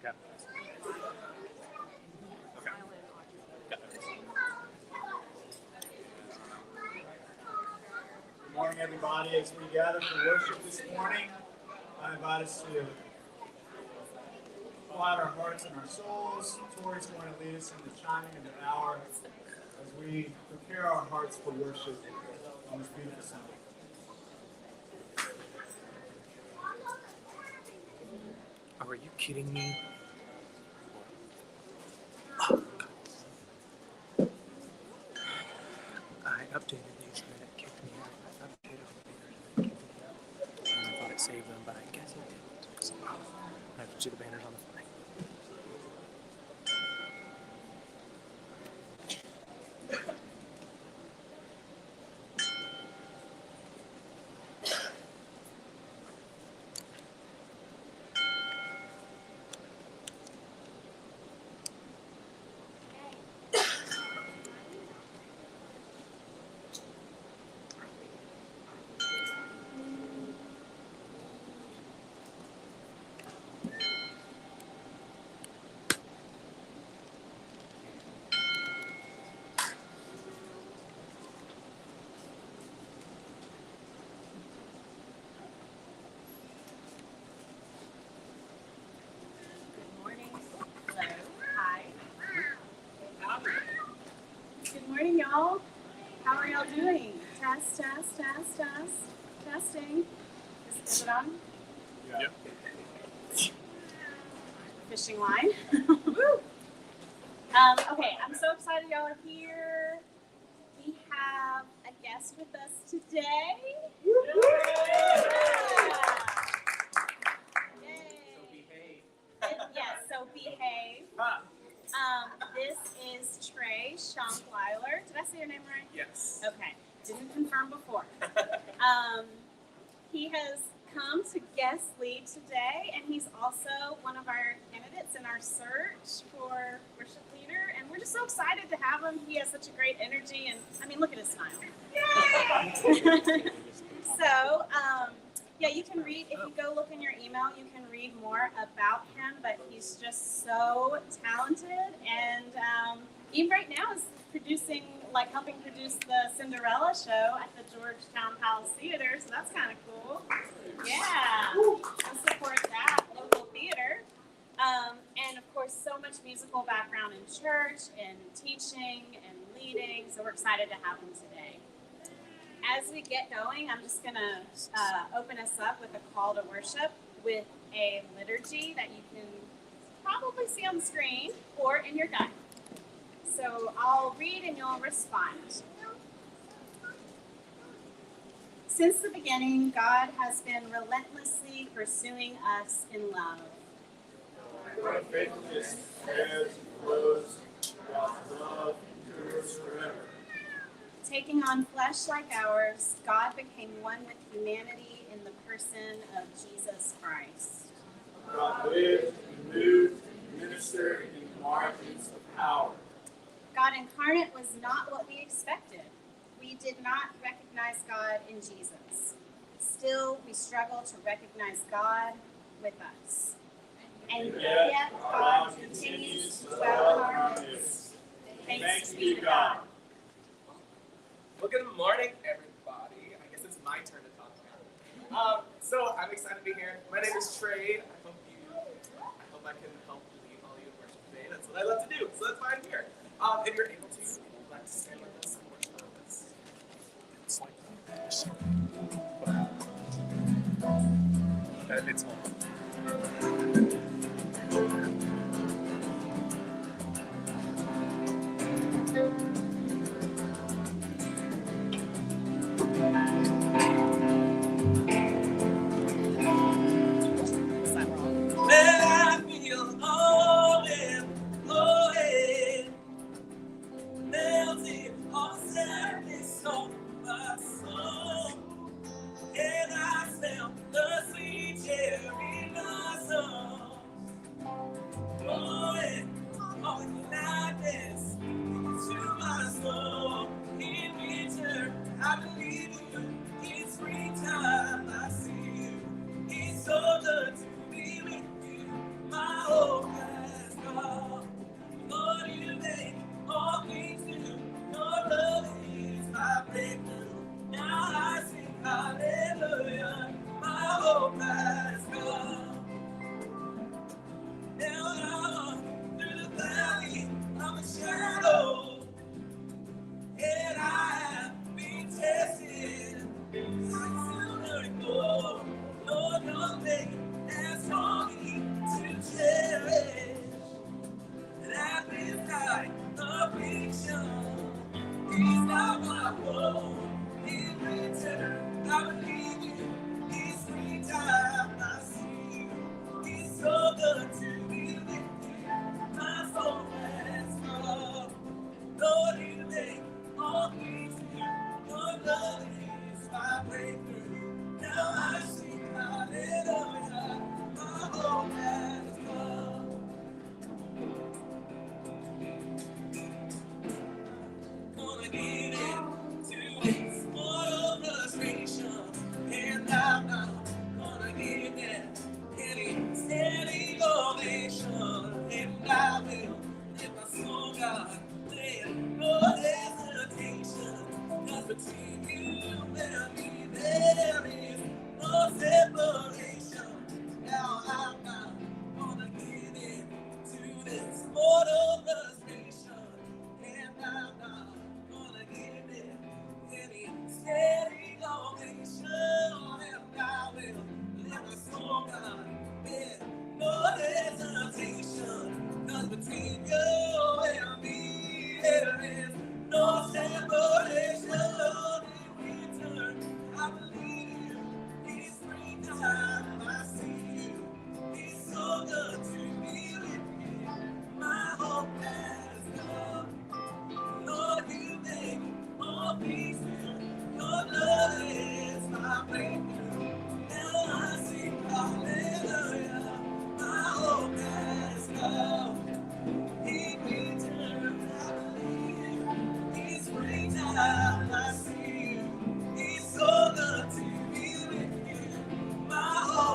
Okay. Good morning, everybody. As we gather for worship this morning, I invite us to pull out our hearts and our souls. Tori's going to lead us in the chiming of the hour as we prepare our hearts for worship on this beautiful Sunday. Oh, are you kidding me? I updated these and then it kicked me out. I updated all the banners and it kicked me out. And I thought it saved them, but I guess it didn't. So I have to do the banners on the fly. Good morning, y'all. How are y'all doing? Test. Testing. Is it on? Yeah. Fishing line. Woo! Okay, I'm so excited y'all are here. We have a guest with us today. Yay. Yes, so behave. This is Trey Schonkweiler. Did I say your name right? Yes. Okay. Didn't confirm before. He has come to guest lead today, and he's also one of our candidates in our search for worship leader. And we're just so excited to have him. He has such a great energy, and I mean, look at his smile. Yay! So, yeah, you can read, if you go look in your email, you can read more about him, but he's just so talented, and he right now is producing, like helping produce the Cinderella show at the Georgetown Palace Theater, so that's kind of cool. Yeah, let's support that local theater. And of course, so much musical background in church and teaching and leading, so we're excited to have him today. As we get going, I'm just going to open us up with a call to worship with a liturgy that you can probably see on the screen or in your guide. So I'll read and you'll respond. Since the beginning, God has been relentlessly pursuing us in love. Our faithfulness ebbs and flows, God's love endures forever. Taking on flesh like ours, God became one with humanity in the person of Jesus Christ. God lived, He moved, He ministered in margins of power. God incarnate was not what we expected. We did not recognize God in Jesus. Still, we struggle to recognize God with us. And yet, God continues to dwell in our midst. Thanks be to God. Well, good morning, everybody. I guess it's my turn to talk now. So I'm excited to be here. My name is Trey. I hope I can help lead all you in worship today. That's what I love to do. So that's why I'm here. If you're able to, if you'd like to stand with us and worship with us. It's like it's on. When I feel overflowing, melting all sadness on my soul, and I felt the sweet cherry blossom.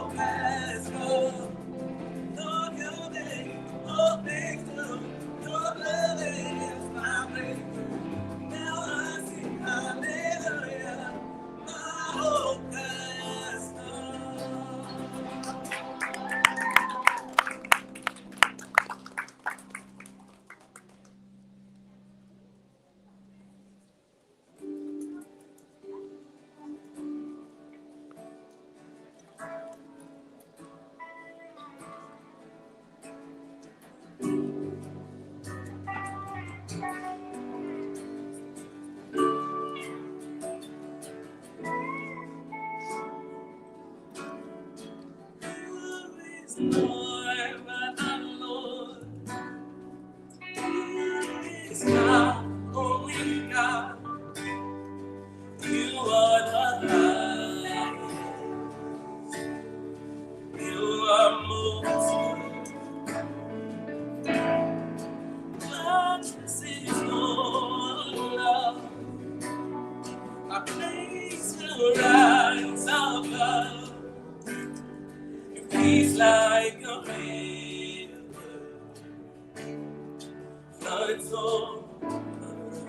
hope has come. Lord, your name, all things new. Your love is my breakthrough. Now I sing hallelujah. My hope has come. Lord, but I'm Lord. Is God, only God. You are the light. You are most righteous is your love. A place to rise above. Your peace like a river floods over us.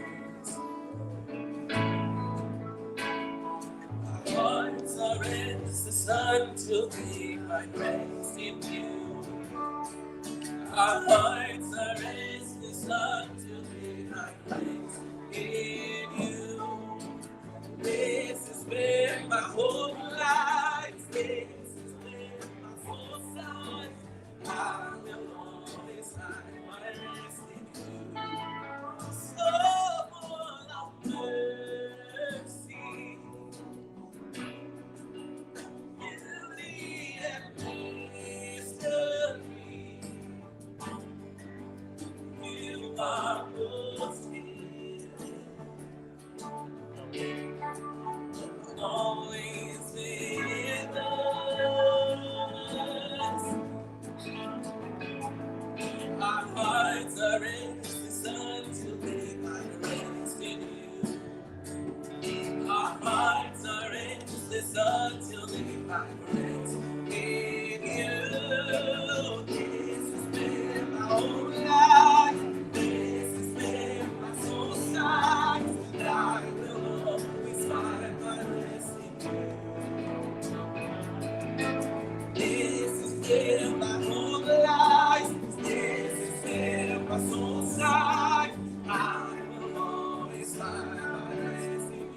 Our hearts are as the sun till we find rest in you. Our hearts are as the sun till we find rest in you. This is where my whole life is. This is where my soul starts. I will always find my rest in you. So full of mercy, beauty and mystery. You are most always with us. Our hearts are restless until they find rest in you. Our hearts are restless until they find rest in you. This is where my whole life, this is where my soul starts. And I will always find my rest in you. This is where my whole life, this is where my soul starts. I will always find my rest in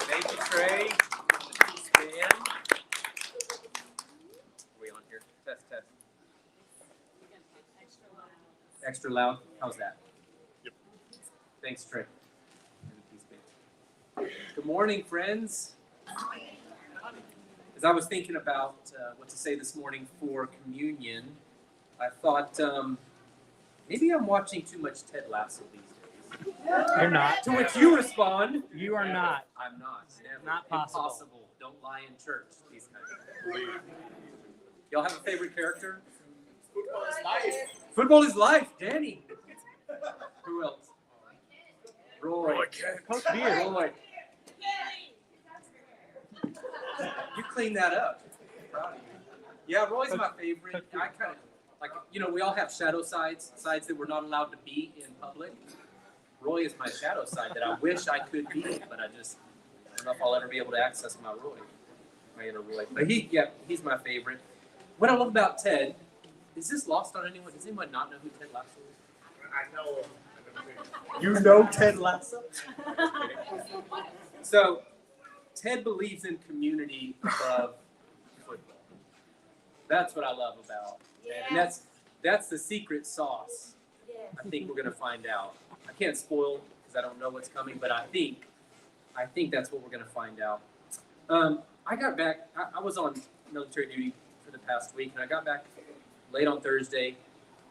Thank you, Trey. Stan. Are we on here? Test, test. Extra loud. How's that? Yep. Thanks, Trey. Good morning, friends. As I was thinking about what to say this morning for communion, I thought maybe I'm watching too much Ted Lasso these days. You're not. To which you respond, You are not. I'm not. Never. Not possible. Impossible. Don't lie in church. These kinds of things. Y'all have a favorite character? Football is life. Football is life. Danny. Who else? Roy. Coach Beard. Roy. You cleaned that up. Proud of you. Yeah, Roy's my favorite. I kind of like, we all have shadow sides that we're not allowed to be in public. Roy is my shadow side that I wish I could be, but I don't know if I'll ever be able to access my Roy, my inner Roy. But he's my favorite. What I love about Ted, is this lost on anyone? Does anyone not know who Ted Lasso is? I know. You know Ted Lasso? So, Ted believes in community above football. That's what I love about Ted. And that's the secret sauce. I think we're going to find out. I can't spoil because I don't know what's coming, but I think that's what we're going to find out. I got back. I was on military duty for the past week, and I got back late on Thursday,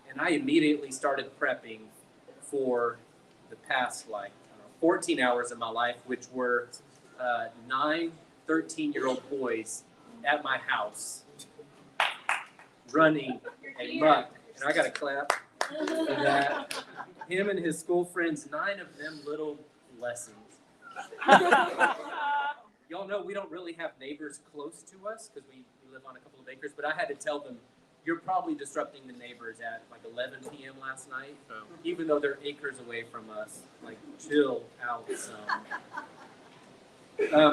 and I immediately started prepping for the past 14 hours of my life, which were 9 13-year-old boys at my house running a muck. And I got to clap for that. Him and his school friends, 9 of them little lessons. Y'all know we don't really have neighbors close to us because we live on a couple of acres, but I had to tell them, you're probably disrupting the neighbors at 11 p.m. last night, even though they're acres away from us. Chill out some.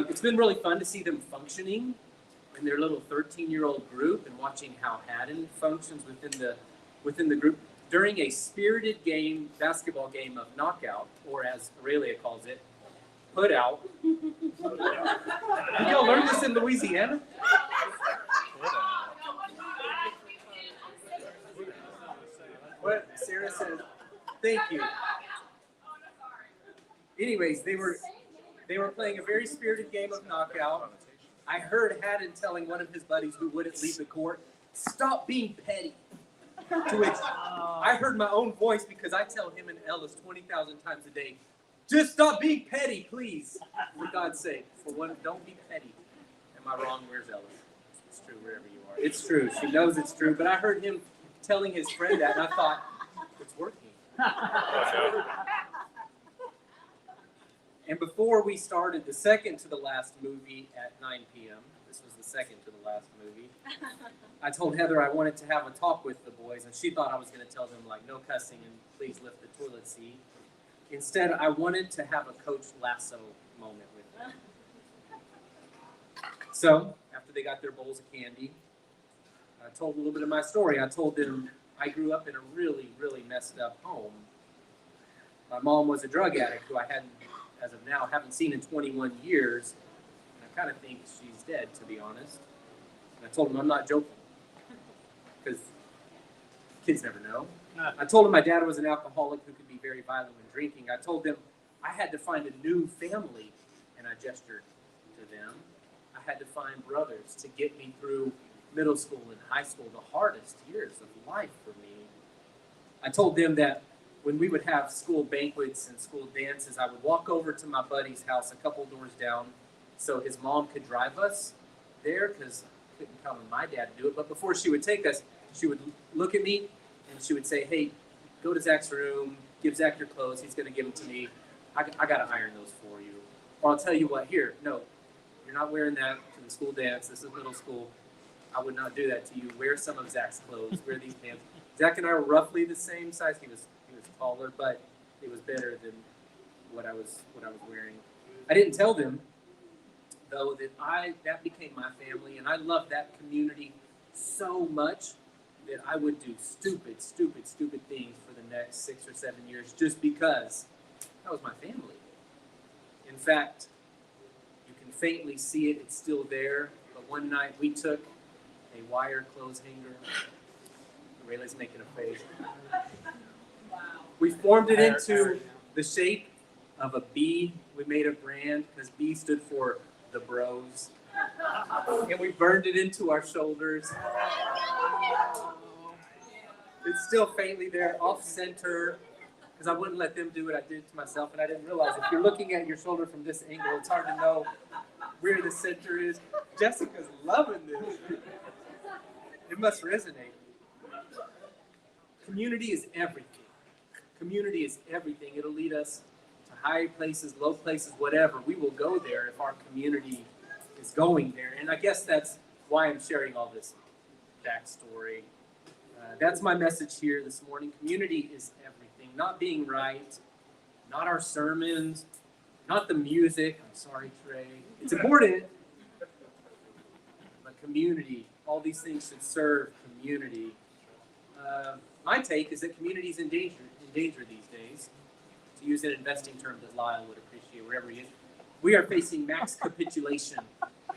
It's been really fun to see them functioning in their little 13-year-old group and watching how Haddon functions within the group during a spirited basketball game of knockout, or as Aurelia calls it, put out. Y'all learned this in Louisiana? What Sarah said. Thank you. Anyways, they were playing a very spirited game of knockout. I heard Haddon telling one of his buddies who wouldn't leave the court, "Stop being petty." To which I heard my own voice because I tell him and Ellis 20,000 times a day, just stop being petty, please. For God's sake. For one, don't be petty. Am I wrong? Where's Ellis? It's true wherever you are. It's true. She knows it's true. But I heard him telling his friend that, and I thought, it's working. And before we started the second to the last movie at 9 p.m., this was the second to the last movie, I told Heather I wanted to have a talk with the boys, and she thought I was going to tell them, like, no cussing and please lift the toilet seat. Instead, I wanted to have a Coach Lasso moment with them. So, after they got their bowls of candy, I told a little bit of my story. I told them I grew up in a really, really messed up home. My mom was a drug addict who I hadn't, as of now, haven't seen in 21 years. And I kind of think she's dead, to be honest. And I told them I'm not joking. Because kids never know. I told them my dad was an alcoholic who could be very violent when drinking. I told them I had to find a new family, and I gestured to them. I had to find brothers to get me through middle school and high school, the hardest years of life for me. I told them that when we would have school banquets and school dances, I would walk over to my buddy's house a couple doors down so his mom could drive us there, because I couldn't count on my dad to do it. But before she would take us, she would look at me and she would say, hey, go to Zach's room, give Zach your clothes, he's going to give them to me. I got to iron those for you. Or I'll tell you what, here, no, you're not wearing that to the school dance. This is middle school. I would not do that to you. Wear some of Zach's clothes. Wear these pants. Zach and I were roughly the same size. He was taller, but it was better than what I was wearing. I didn't tell them, though, that became my family, and I loved that community so much that I would do stupid things for the next 6 or 7 years just because that was my family. In fact, you can faintly see it. It's still there. But one night we took a wire clothes hanger. Rayleigh's making a face. We formed it into the shape of a B. We made a brand because B stood for the bros. And we burned it into our shoulders. It's still faintly there, off center, because I wouldn't let them do it. I did it to myself, and I didn't realize if you're looking at your shoulder from this angle, it's hard to know where the center is. Jessica's loving this. It must resonate. Community is everything. Community is everything. It'll lead us to high places, low places, whatever. We will go there if our community is going there. And I guess that's why I'm sharing all this backstory. That's my message here this morning. Community is everything. Not being right, not our sermons, not the music. I'm sorry, Trey. It's important. But community, all these things should serve community. My take is that community is in danger these days. To use an investing term that Lyle would appreciate wherever he is. We are facing max capitulation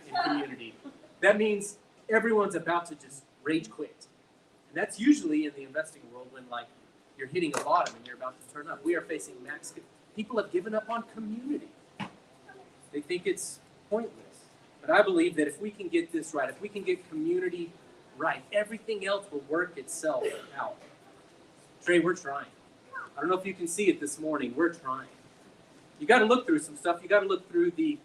in community. That means everyone's about to just rage quit. And that's usually in the investing world when, like, you're hitting a bottom and you're about to turn up. We are facing max. People have given up on community. They think it's pointless. But I believe that if we can get this right, if we can get community right, everything else will work itself out. Trey, we're trying. I don't know if you can see it this morning. We're trying. You got to look through some stuff. You got to look through the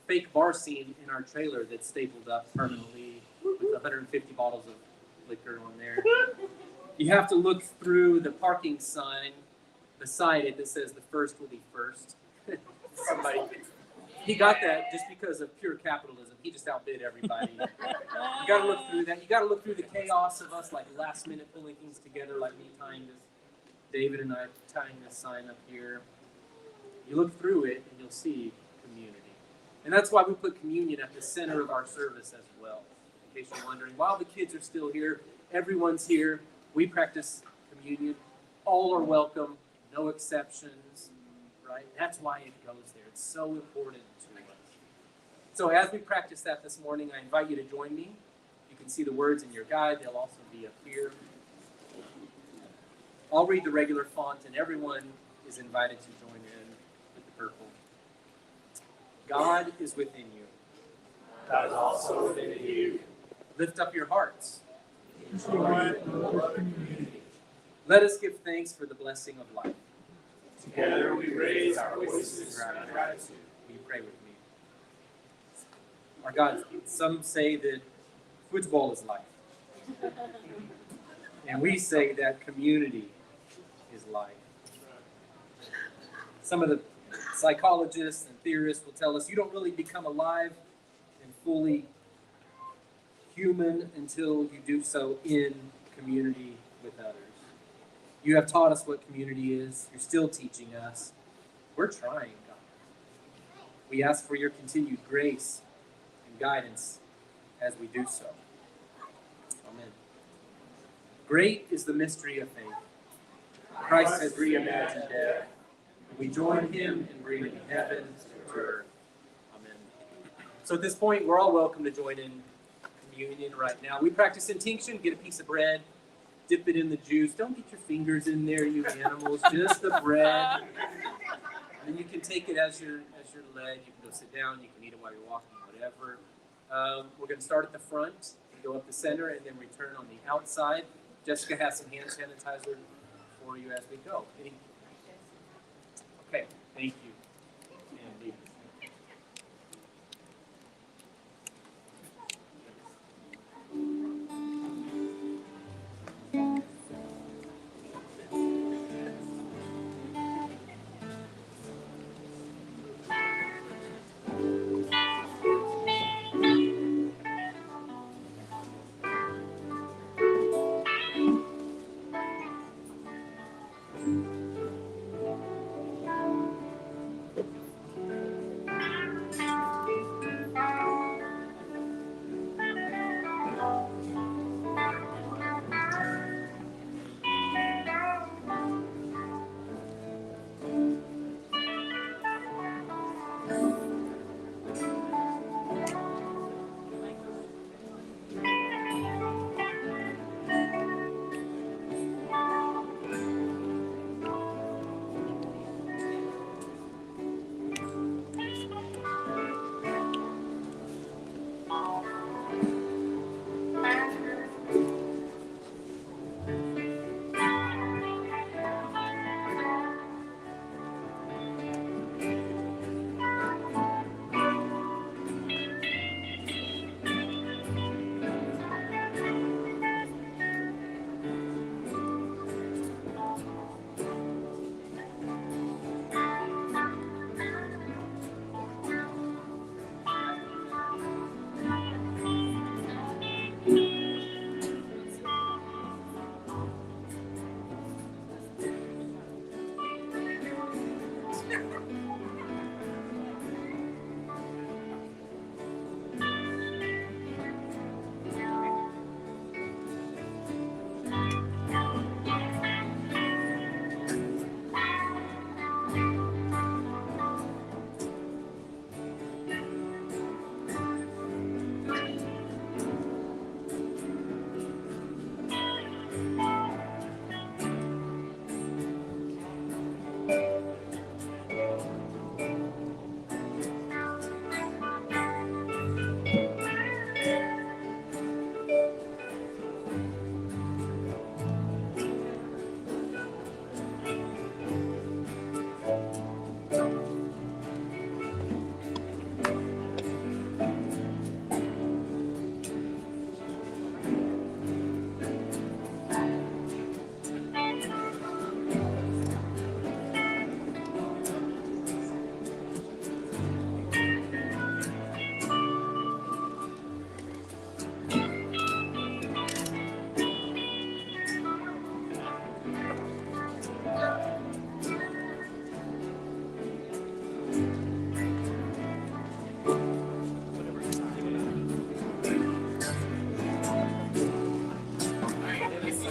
fake bar scene in our trailer that's stapled up permanently with 150 bottles of liquor on there. You have to look through the parking sign beside it that says the first will be first. Somebody, he got that just because of pure capitalism. He just outbid everybody. You got to look through that. You got to look through the chaos of us, like last minute pulling things together, like me tying this, David and I tying this sign up here. You look through it and you'll see community. And that's why we put communion at the center of our service as well. In case you're wondering, while the kids are still here, everyone's here. We practice communion. All are welcome, no exceptions, right? That's why it goes there. It's so important to us. So as we practice that this morning, I invite you to join me. You can see the words in your guide. They'll also be up here. I'll read the regular font, and everyone is invited to join in with the purple. God is within you. God is also within you. Lift up your hearts. Join the Lord community. Let us give thanks for the blessing of life. Together we raise our voices in gratitude. Will you pray with me? Our God, some say that football is life. And we say that community is life. Some of the psychologists and theorists will tell us you don't really become alive and fully human until you do so in community with others. You have taught us what community is. You're still teaching us. We're trying, God. We ask for your continued grace and guidance as we do so. Amen. Great is the mystery of faith. Christ has reimagined death. We join him in bringing heaven to earth. Amen. So at this point, we're all welcome to join in communion right now. We practice intinction. Get a piece of bread. Dip it in the juice. Don't get your fingers in there, you animals. Just the bread. And you can take it as you're led. You can go sit down. You can eat it while you're walking, whatever. We're going to start at the front, go up the center, and then return on the outside. Jessica has some hand sanitizer for you as we go. Okay, thank you. And leave.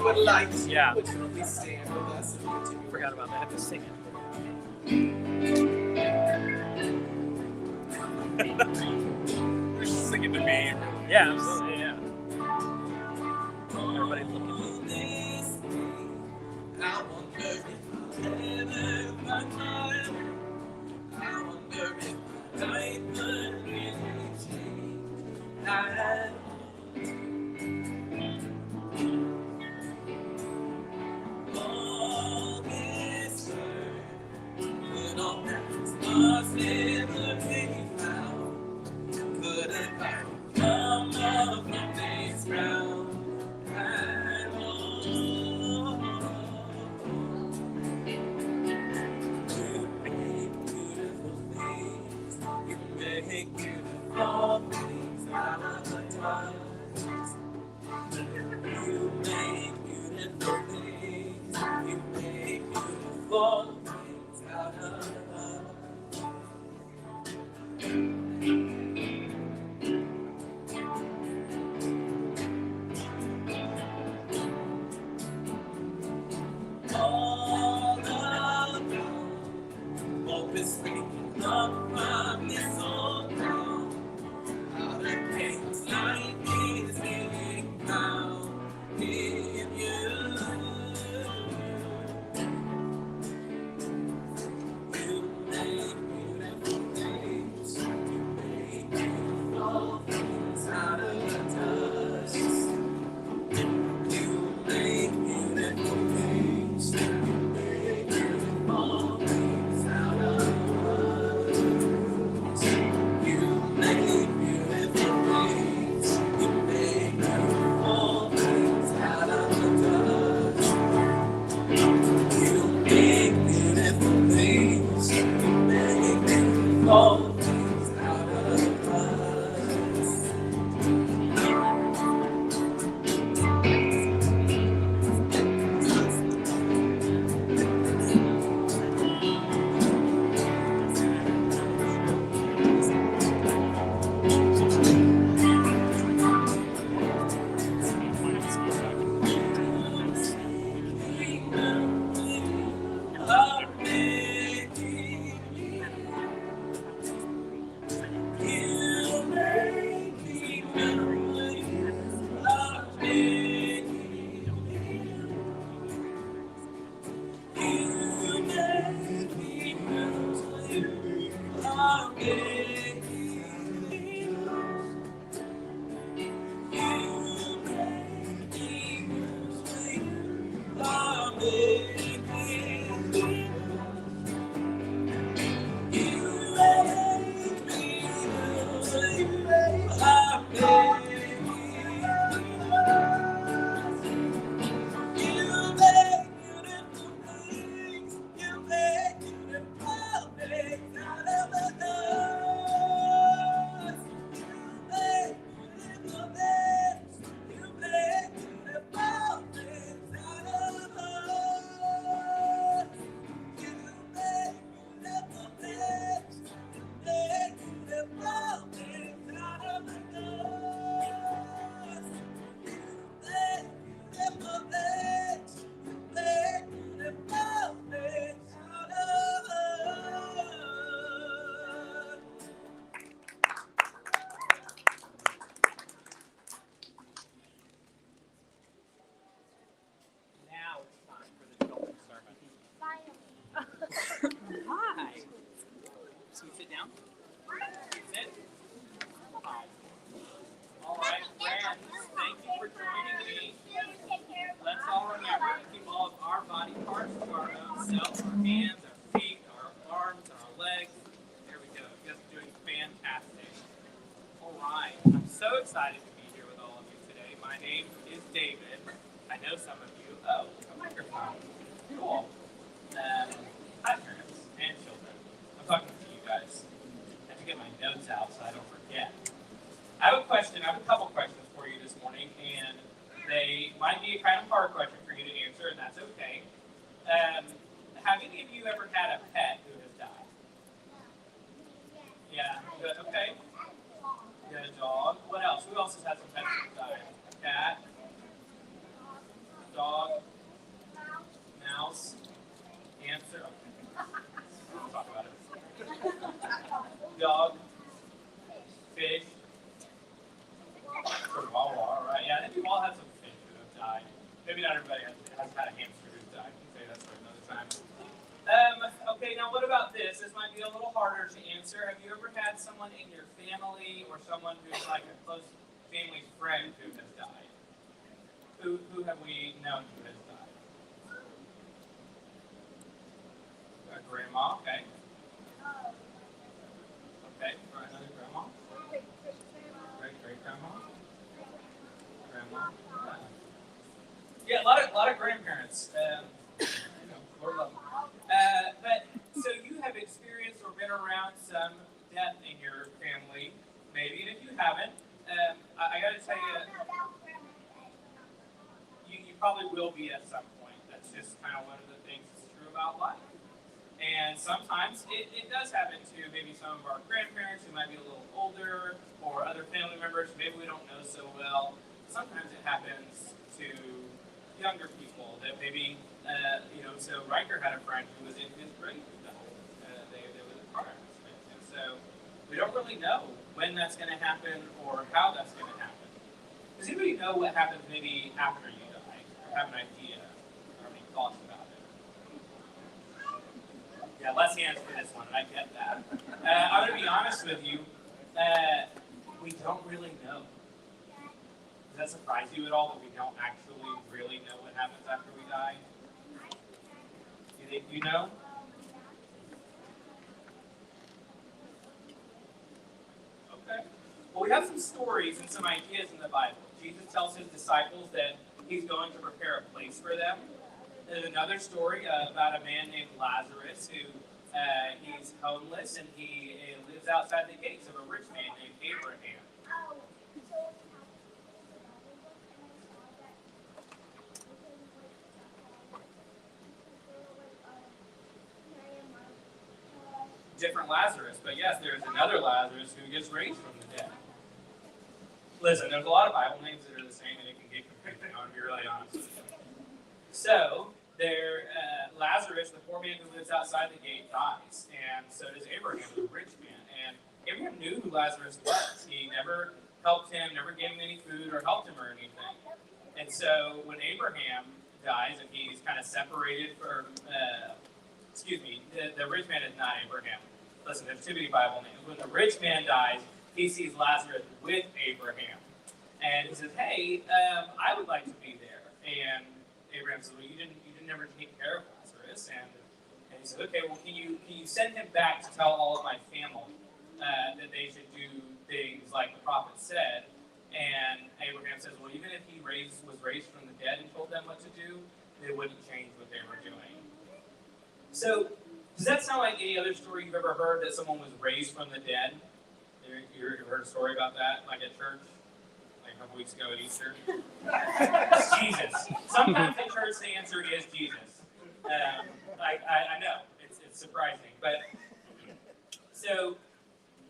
Would like to, Yeah. would you please stand with us and continue? Forgot about that. I have to sing You're singing to me. it. Yeah, absolutely. Yeah. Everybody looking. I wonder if I'll ever find time. I wonder if life would really change. I all things out of love. All of hope is waking up from this old ground. Out of chaos, light is being found in you. You make beautiful things. You make beautiful things out of dust. You make beautiful things. You make beautiful things out of us. You make beautiful things. You make beautiful things out of dust. You make beautiful things. You make beautiful things out of us. Now it's time for the children's sermon. Hi. So you sit down. Sit. All right, friends. Thank you for joining me. Let's all remember to keep all of our body parts to our own self, our hands, our feet, our arms, and our legs. There we go. You guys are doing fantastic. All right. I'm so excited to be here with all of you today. My name is David. I know some of you. Oh, a microphone. Cool. Hi, parents and children. I'm talking to you guys. I have to get my notes out so I don't forget. I have a couple questions for you this morning, and they might be a kind of hard question for you to answer, and that's okay. Have any of you ever had a pet who has died? Yeah, good, okay. You had a dog. What else? Who else has had some pets who have died? A cat? Dog? Mouse? Hamster? We'll talk about it. Dog? Fish? Chihuahua, all right. Yeah, I think we've all had some fish who have died. Maybe not everybody has had a hamster who's died. We can say that for another time. Okay, now what about this? This might be a little harder to answer. Have you ever had someone in your family or someone who's like a close family friend who has died? Who have we known who has died? A grandma, okay. Okay, for another grandma. Great-great-grandma. Grandma. Yeah, a lot of grandparents. Lord love them. But so you have experienced or been around some death in your family, maybe, and if you haven't, I got to tell you, you probably will be at some point. That's just kind of one of the things that's true about life. And sometimes it does happen to maybe some of our grandparents who might be a little older, or other family members who maybe we don't know so well. Sometimes it happens to younger people that maybe, so Riker had a friend who was in 5th grade who died. They was a car accident. And so we don't really know when that's going to happen or how that's going to happen. Does anybody know what happens maybe after you die, or have an idea, or any thoughts about it? Yeah, less hands for this one, I get that. I'm going to be honest with you, we don't really know. Does that surprise you at all that we don't actually really know what happens after we die? You think you know? Okay. Well, we have some stories and some ideas in the Bible. Jesus tells his disciples that he's going to prepare a place for them. There's another story about a man named Lazarus who he's homeless and he lives outside the gates of a rich man named Abraham. Different Lazarus, but yes, there's another Lazarus who gets raised from the dead. Listen, there's a lot of Bible names that are the same, and it can get confusing. I want to be really honest with you. So, Lazarus, the poor man who lives outside the gate, dies, and so does Abraham, the rich man. And Abraham knew who Lazarus was. He never helped him, never gave him any food or helped him or anything. And so when Abraham dies and he's kind of separated from, the rich man is not Abraham. Listen, there's too many Bible names. When the rich man dies, he sees Lazarus with Abraham. And he says, hey, I would like to be there. And Abraham says, well, you didn't ever take care of Lazarus. And he says, okay, well, can you send him back to tell all of my family that they should do things like the prophet said? And Abraham says, well, even if he was raised from the dead and told them what to do, they wouldn't change what they were doing. So, does that sound like any other story you've ever heard that someone was raised from the dead? You heard a story about that, like at church? Like a couple weeks ago at Easter? It's Jesus. Sometimes at church the answer is Jesus. I know, it's surprising. But, so,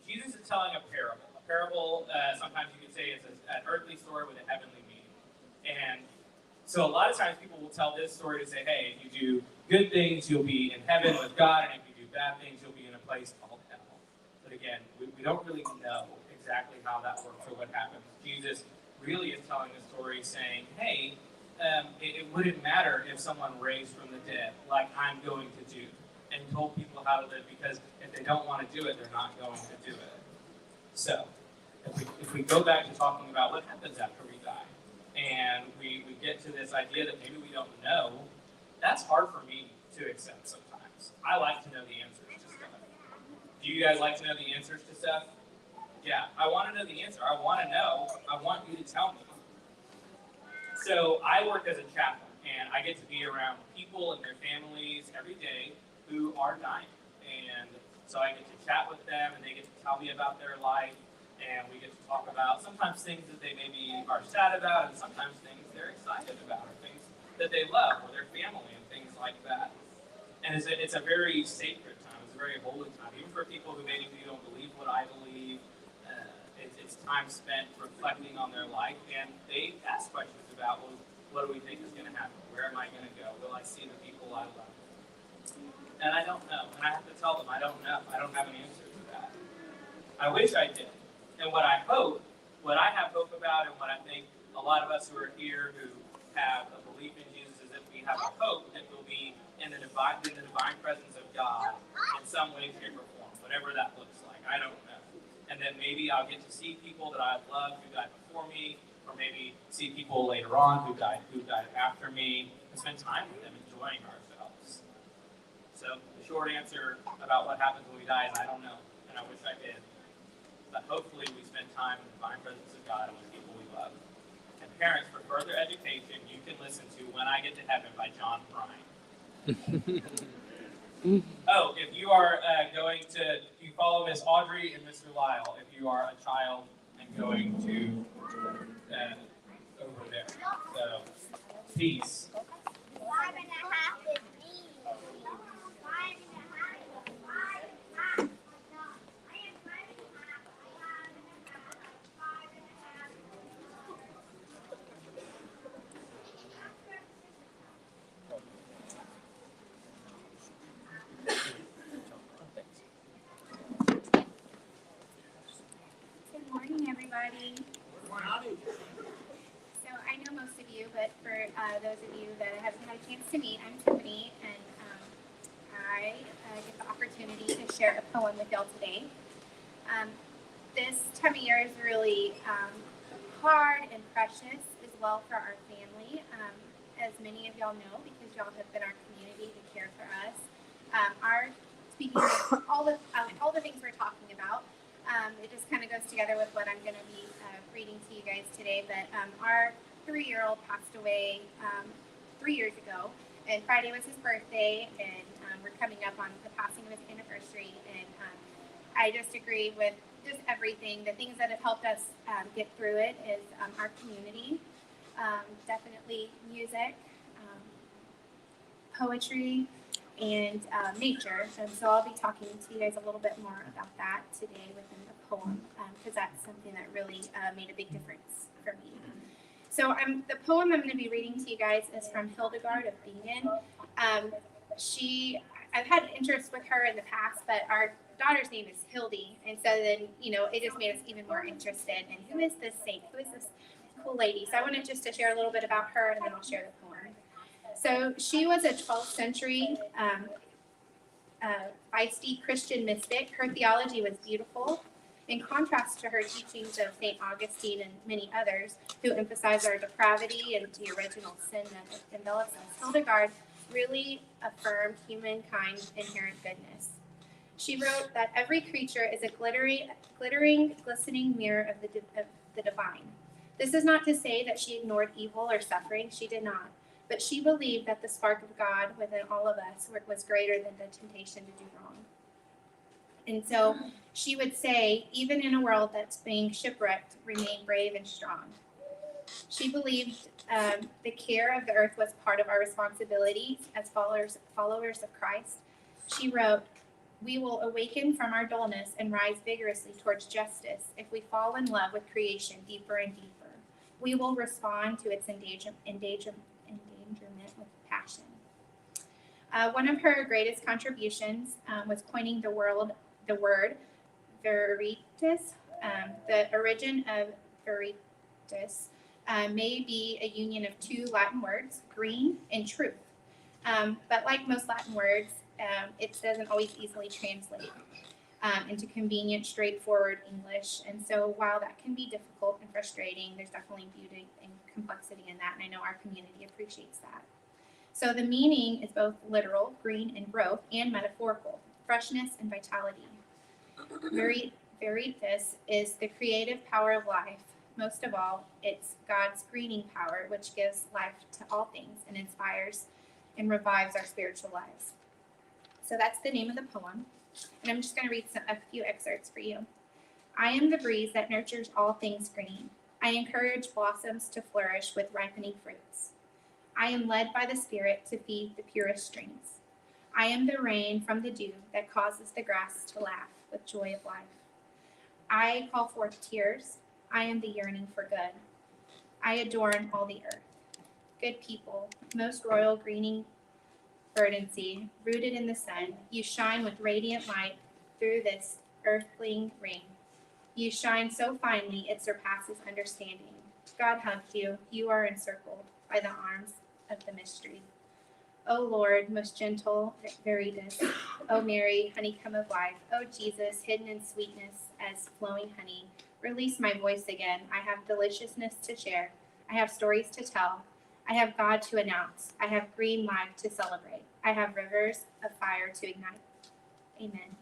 Jesus is telling a parable. A parable, sometimes you could say, is an earthly story with a heavenly meaning. And so a lot of times people will tell this story to say, hey, if you do good things, you'll be in heaven with God, and if you do bad things, you'll be in a place called hell. But again, we don't really know exactly how that works or what happens. Jesus really is telling the story saying, hey, it wouldn't matter if someone raised from the dead, like I'm going to do, and told people how to live, because if they don't want to do it, they're not going to do it. So, if we go back to talking about what happens after we die, and we get to this idea that maybe we don't know, that's hard for me to accept sometimes. I like to know the answers to stuff. Do you guys like to know the answers to stuff? Yeah, I want to know the answer. I want to know. I want you to tell me. So I work as a chaplain, and I get to be around people and their families every day who are dying. And so I get to chat with them, and they get to tell me about their life, and we get to talk about sometimes things that they maybe are sad about, and sometimes things they're excited about, or things that they love, or their family, and things like that. And it's a very sacred time. It's a very holy time, even for people who maybe don't believe what I believe. It's time spent reflecting on their life, and they ask questions about, well, what do we think is going to happen? Where am I going to go? Will I see the people I love? And I don't know, and I have to tell them I don't know. I don't have an answer to that. I wish I did. And what I have hope about, and what I think a lot of us who are here who have a belief in Jesus, is that we have a hope that we'll be in the divine presence of God in some way, shape, or form, whatever that looks like. I don't know. And then maybe I'll get to see people that I've loved who died before me, or maybe see people later on who died after me, and spend time with them, enjoying ourselves. So the short answer about what happens when we die is I don't know, and I wish I did. But hopefully we spend time in the divine presence of God and with people we love. And parents, for further education, you can listen to When I Get to Heaven by John Prine. Oh, if you are you follow Miss Audrey and Mr. Lyle, if you are a child and going to over there. So, peace. those of you that I haven't had a chance to meet, I'm Tiffany, and I get the opportunity to share a poem with y'all today. This time of year is really hard and precious as well for our family, as many of y'all know, because y'all have been our community to care for us. Speaking of all the things we're talking about, it just kind of goes together with what I'm going to be reading to you guys today. But our 3-year-old passed away 3 years ago, and Friday was his birthday, and we're coming up on the passing of his anniversary. And I just agree with just everything. The things that have helped us get through it is our community, definitely music, poetry, and nature. And so I'll be talking to you guys a little bit more about that today within the poem, because that's something that really made a big difference for me. So the poem I'm going to be reading to you guys is from Hildegard of Bingen. I've had interest with her in the past, but our daughter's name is Hildy, and so then, it just made us even more interested in who is this saint, who is this cool lady. So I wanted just to share a little bit about her, and then I'll share the poem. So she was a 12th century feisty Christian mystic. Her theology was beautiful, in contrast to her teachings of St. Augustine and many others who emphasize our depravity and the original sin that envelops us. Hildegard really affirmed humankind's inherent goodness. She wrote that every creature is a glittering, glistening mirror of the divine. This is not to say that she ignored evil or suffering. She did not. But she believed that the spark of God within all of us was greater than the temptation to do wrong. And so she would say, even in a world that's being shipwrecked, remain brave and strong. She believed the care of the earth was part of our responsibility as followers of Christ. She wrote, "We will awaken from our dullness and rise vigorously towards justice if we fall in love with creation deeper and deeper. We will respond to its endangerment with passion." One of her greatest contributions was coining the word veritas. The origin of veritas may be a union of two Latin words, green and truth. But like most Latin words, it doesn't always easily translate into convenient, straightforward English. And so while that can be difficult and frustrating, there's definitely beauty and complexity in that, and I know our community appreciates that. So the meaning is both literal, green and growth, and metaphorical, freshness and vitality. Veritas is the creative power of life. Most of all, it's God's greening power, which gives life to all things and inspires and revives our spiritual lives. So that's the name of the poem. And I'm just going to read a few excerpts for you. I am the breeze that nurtures all things green. I encourage blossoms to flourish with ripening fruits. I am led by the Spirit to feed the purest streams. I am the rain from the dew that causes the grass to laugh with joy of life. I call forth tears. I am the yearning for good. I adorn all the earth. Good people, most royal greening verdancy, rooted in the sun, you shine with radiant light through this earthling ring. You shine so finely it surpasses understanding. God hugs you. You are encircled by the arms of the mystery. O Lord, most gentle Veritas, O Mary, honeycomb of life, O Jesus, hidden in sweetness as flowing honey, release my voice again. I have deliciousness to share. I have stories to tell. I have God to announce. I have green life to celebrate. I have rivers of fire to ignite. Amen.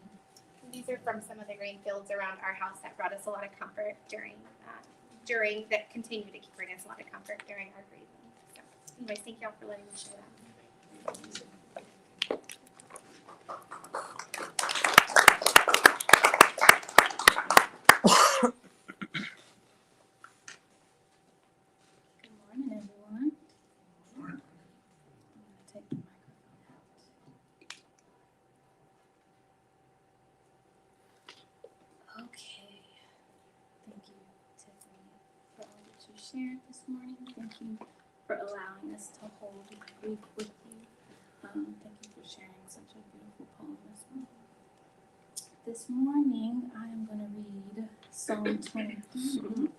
These are from some of the green fields around our house that brought us a lot of comfort that continue to bring us a lot of comfort during our grieving. So, anyways, thank y'all for letting me share that. Good morning, everyone. I'm going to take the microphone out. Okay. Thank you, Tiffany, for all that you shared this morning. Thank you for allowing us to hold grief with you. Thank you for sharing such a beautiful poem this morning. This morning, I am going to read Psalm 23,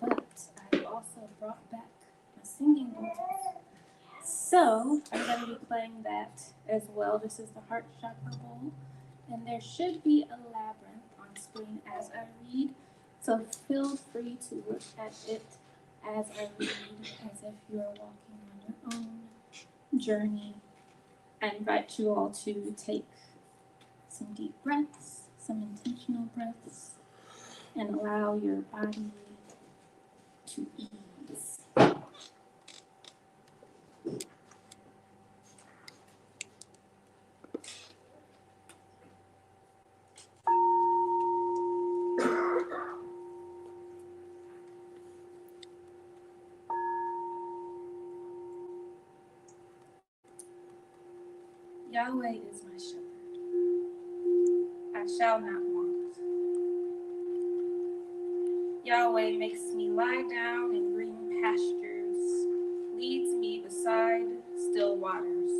but I've also brought back my singing bowls. So I'm going to be playing that as well. This is the Heart Chakra Bowl. And there should be a labyrinth on screen as I read. So feel free to look at it as I read, as if you are walking on your own journey. I invite you all to take some deep breaths, some intentional breaths, and allow your body to ease. Yahweh is my shepherd. I shall not want. Yahweh makes me lie down in green pastures, leads me beside still waters.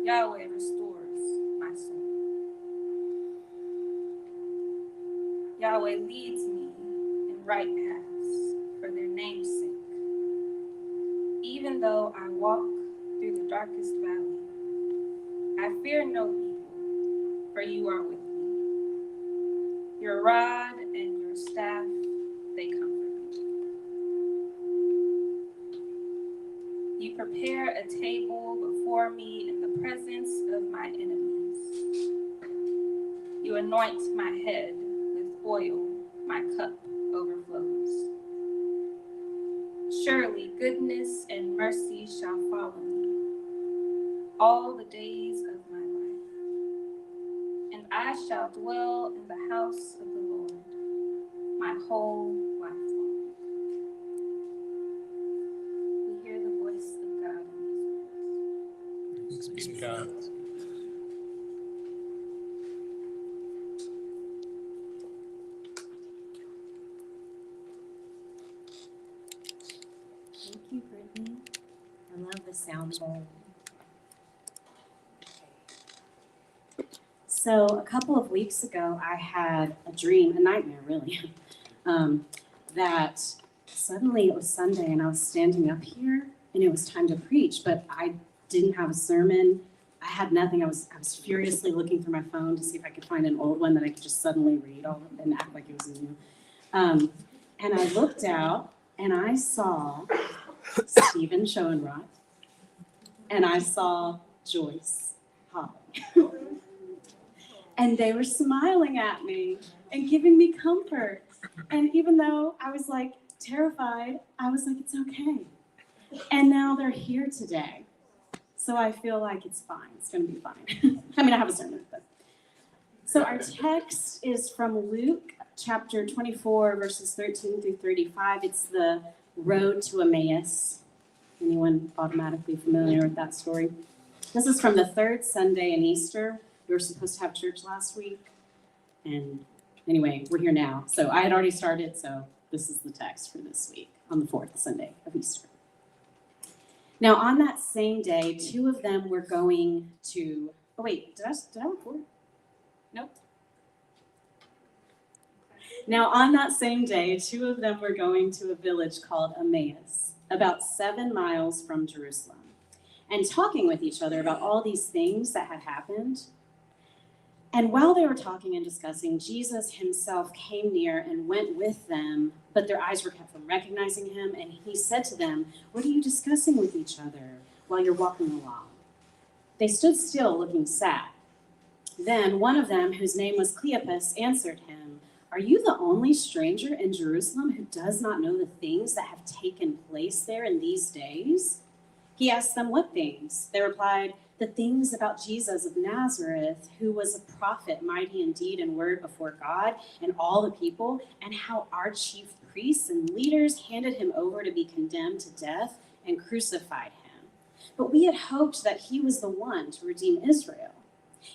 Yahweh restores my soul. Yahweh leads me in right paths for their name's sake. Even though I walk through the darkest valley, I fear no evil, for you are with me. Your rod and your staff, they comfort me. You prepare a table before me in the presence of my enemies. You anoint my head with oil, my cup overflows. Surely goodness and mercy shall follow me all the days of my life, and I shall dwell in the house of the Lord my whole life long. We hear the voice of God in these words. Speak God. Thank you, Brittany. I love the sound bowl. So a couple of weeks ago, I had a dream, a nightmare really, that suddenly it was Sunday and I was standing up here and it was time to preach, but I didn't have a sermon. I had nothing. I was furiously looking through my phone to see if I could find an old one that I could just suddenly read all of and act like it was new. And I looked out and I saw Stephen Schoenroth and I saw Joyce Holly. And they were smiling at me and giving me comfort. And even though I was like terrified, I was like, it's okay. And now they're here today. So I feel like it's fine. It's going to be fine. I mean, I have a sermon. But. So our text is from Luke chapter 24, verses 13 through 35. It's the road to Emmaus. Anyone automatically familiar with that story? This is from the third Sunday in Easter. We were supposed to have church last week. And anyway, we're here now. So I had already started, so this is the text for this week on the fourth Sunday of Easter. Now, on that same day, two of them were going to, oh wait, did I record? Nope. Now, on that same day, two of them were going to a village called Emmaus, about 7 miles from Jerusalem, and talking with each other about all these things that had happened. And while they were talking and discussing, Jesus himself came near and went with them, but their eyes were kept from recognizing him. And he said to them, "What are you discussing with each other while you're walking along?" They stood still, looking sad. Then one of them, whose name was Cleopas, answered him, "Are you the only stranger in Jerusalem who does not know the things that have taken place there in these days?" He asked them, "What things?" They replied, "The things about Jesus of Nazareth, who was a prophet, mighty in deed and word before God and all the people, and how our chief priests and leaders handed him over to be condemned to death and crucified him. But we had hoped that he was the one to redeem Israel.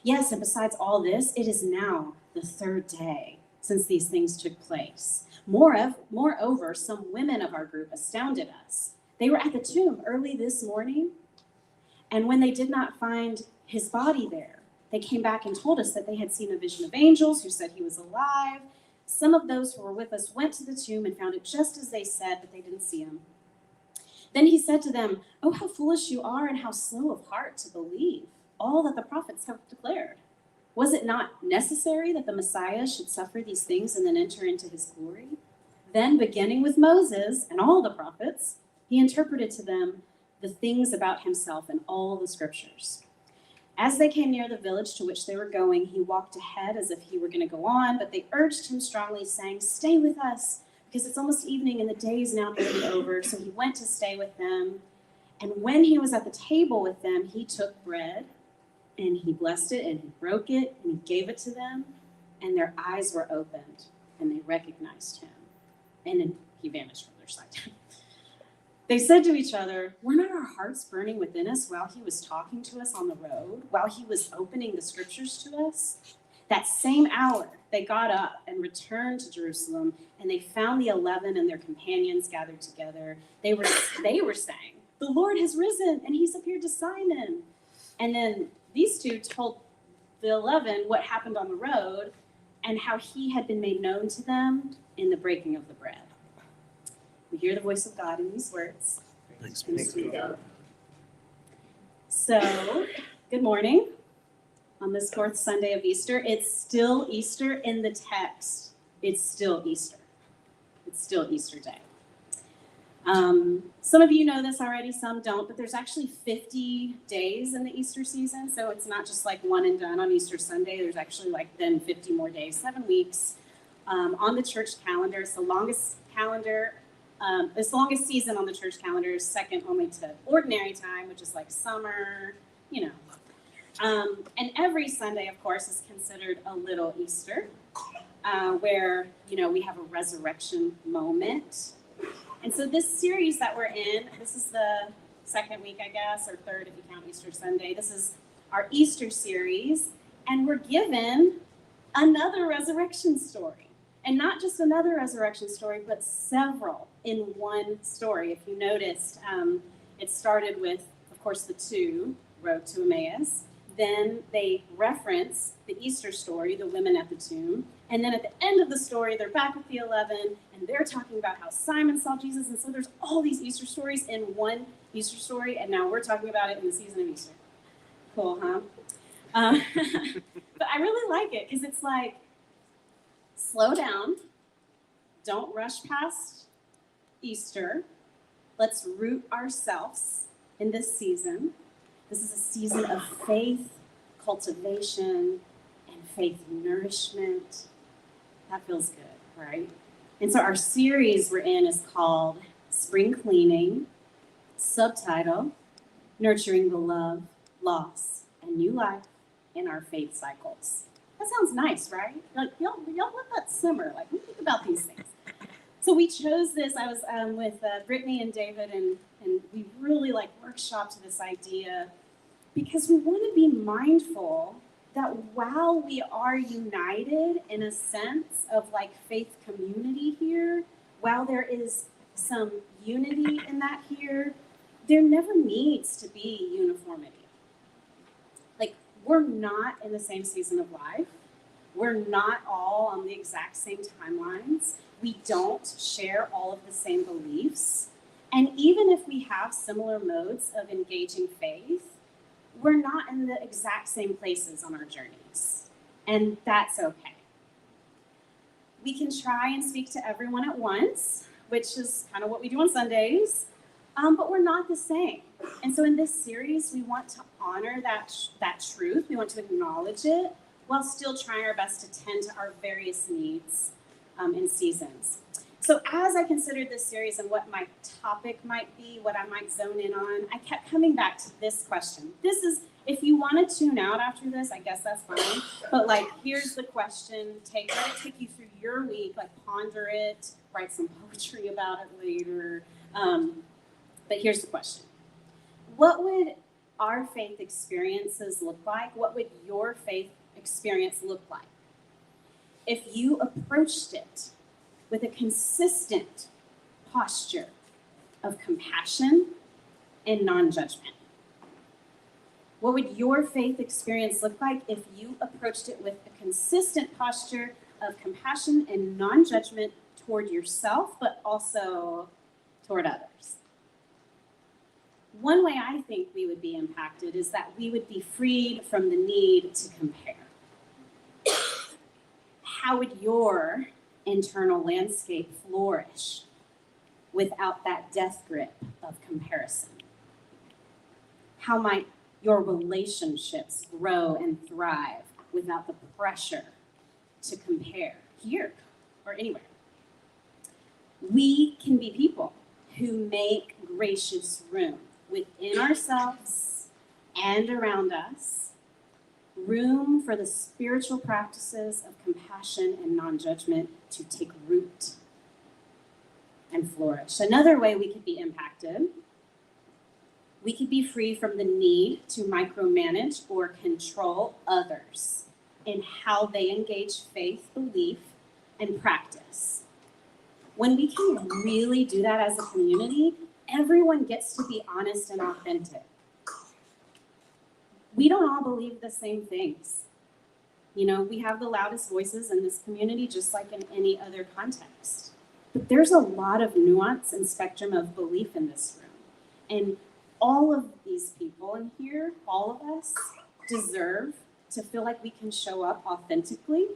Yes, and besides all this, it is now the third day since these things took place. Moreover, some women of our group astounded us. They were at the tomb early this morning, and when they did not find his body there, they came back and told us that they had seen a vision of angels who said he was alive. Some of those who were with us went to the tomb and found it just as they said, but they didn't see him. Then he said to them, "Oh, how foolish you are and how slow of heart to believe all that the prophets have declared. Was it not necessary that the Messiah should suffer these things and then enter into his glory?" Then, beginning with Moses and all the prophets, he interpreted to them the things about himself in all the scriptures. As they came near the village to which they were going, he walked ahead as if he were going to go on, but they urged him strongly, saying, "Stay with us, because it's almost evening and the day is now nearly over." So he went to stay with them. And when he was at the table with them, he took bread and he blessed it and he broke it and he gave it to them. And their eyes were opened and they recognized him. And then he vanished from their sight. They said to each other, "Were not our hearts burning within us while he was talking to us on the road, while he was opening the scriptures to us?" That same hour, they got up and returned to Jerusalem, and they found the 11 and their companions gathered together. They were saying, "The Lord has risen, and he's appeared to Simon." And then these two told the 11 what happened on the road and how he had been made known to them in the breaking of the bread. We hear the voice of God in these words. Thanks be to God. So, good morning. On this fourth Sunday of Easter, it's still Easter in the text. It's still Easter. It's still Easter Day. Some of you know this already, some don't, but there's actually 50 days in the Easter season. So it's not just like one and done on Easter Sunday. There's actually like then 50 more days, 7 weeks on the church calendar. It's the longest calendar. It's the longest season on the church calendar, second only to ordinary time, which is like summer, you know. And every Sunday, of course, is considered a little Easter, where, you know, we have a resurrection moment. And so this series that we're in, this is the second week, I guess, or third if you count Easter Sunday. This is our Easter series, and we're given another resurrection story. And not just another resurrection story, but several in one story. If you noticed, it started with, of course, the two, Road to Emmaus. Then they reference the Easter story, the women at the tomb. And then at the end of the story, they're back with the 11, and they're talking about how Simon saw Jesus. And so there's all these Easter stories in one Easter story, and now we're talking about it in the season of Easter. Cool, huh? But I really like it, because it's like, slow down. Don't rush past Easter. Let's root ourselves in this season. This is a season of faith cultivation and faith nourishment. That feels good, right? And so our series we're in is called Spring Cleaning, subtitle, Nurturing the Love, Loss, and New Life in Our Faith Cycles. That sounds nice, right? Like, y'all let that simmer. Like, we think about these things. So we chose this. I was with Brittany and David, and we really workshopped this idea because we want to be mindful that while we are united in a sense of faith community here, while there is some unity in that here, there never needs to be uniformity. We're not in the same season of life. We're not all on the exact same timelines. We don't share all of the same beliefs. And even if we have similar modes of engaging faith, we're not in the exact same places on our journeys. And that's okay. We can try and speak to everyone at once, which is kind of what we do on Sundays, but we're not the same. And so in this series, we want to honor that truth. We want to acknowledge it while still trying our best to tend to our various needs and seasons. So as I considered this series and what my topic might be, what I might zone in on, I kept coming back to this question. This is, if you want to tune out after this, I guess that's fine. But here's the question. Let it take you through your week, ponder it, write some poetry about it later. But here's the question. What would our faith experiences look like? What would your faith experience look like if you approached it with a consistent posture of compassion and non-judgment? What would your faith experience look like if you approached it with a consistent posture of compassion and non-judgment toward yourself, but also toward others? One way I think we would be impacted is that we would be freed from the need to compare. How would your internal landscape flourish without that death grip of comparison? How might your relationships grow and thrive without the pressure to compare here or anywhere? We can be people who make gracious room within ourselves and around us, room for the spiritual practices of compassion and non-judgment to take root and flourish. Another way we could be impacted, we could be free from the need to micromanage or control others in how they engage faith, belief, and practice. When we can really do that as a community, everyone gets to be honest and authentic. We don't all believe the same things. You know, we have the loudest voices in this community, just like in any other context. But there's a lot of nuance and spectrum of belief in this room. And all of these people in here, all of us, deserve to feel like we can show up authentically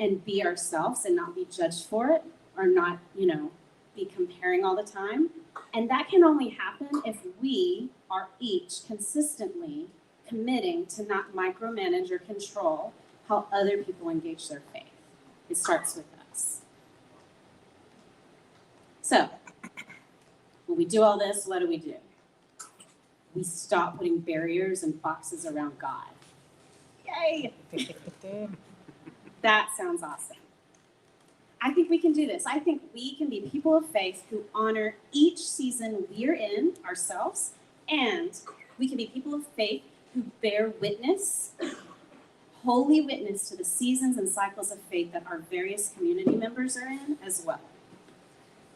and be ourselves and not be judged for it or not, be comparing all the time. And that can only happen if we are each consistently committing to not micromanage or control how other people engage their faith. It starts with us. So, when we do all this, what do? We stop putting barriers and boxes around God. Yay! That sounds awesome. I think we can do this. I think we can be people of faith who honor each season we're in ourselves, and we can be people of faith who bear witness, holy witness to the seasons and cycles of faith that our various community members are in as well.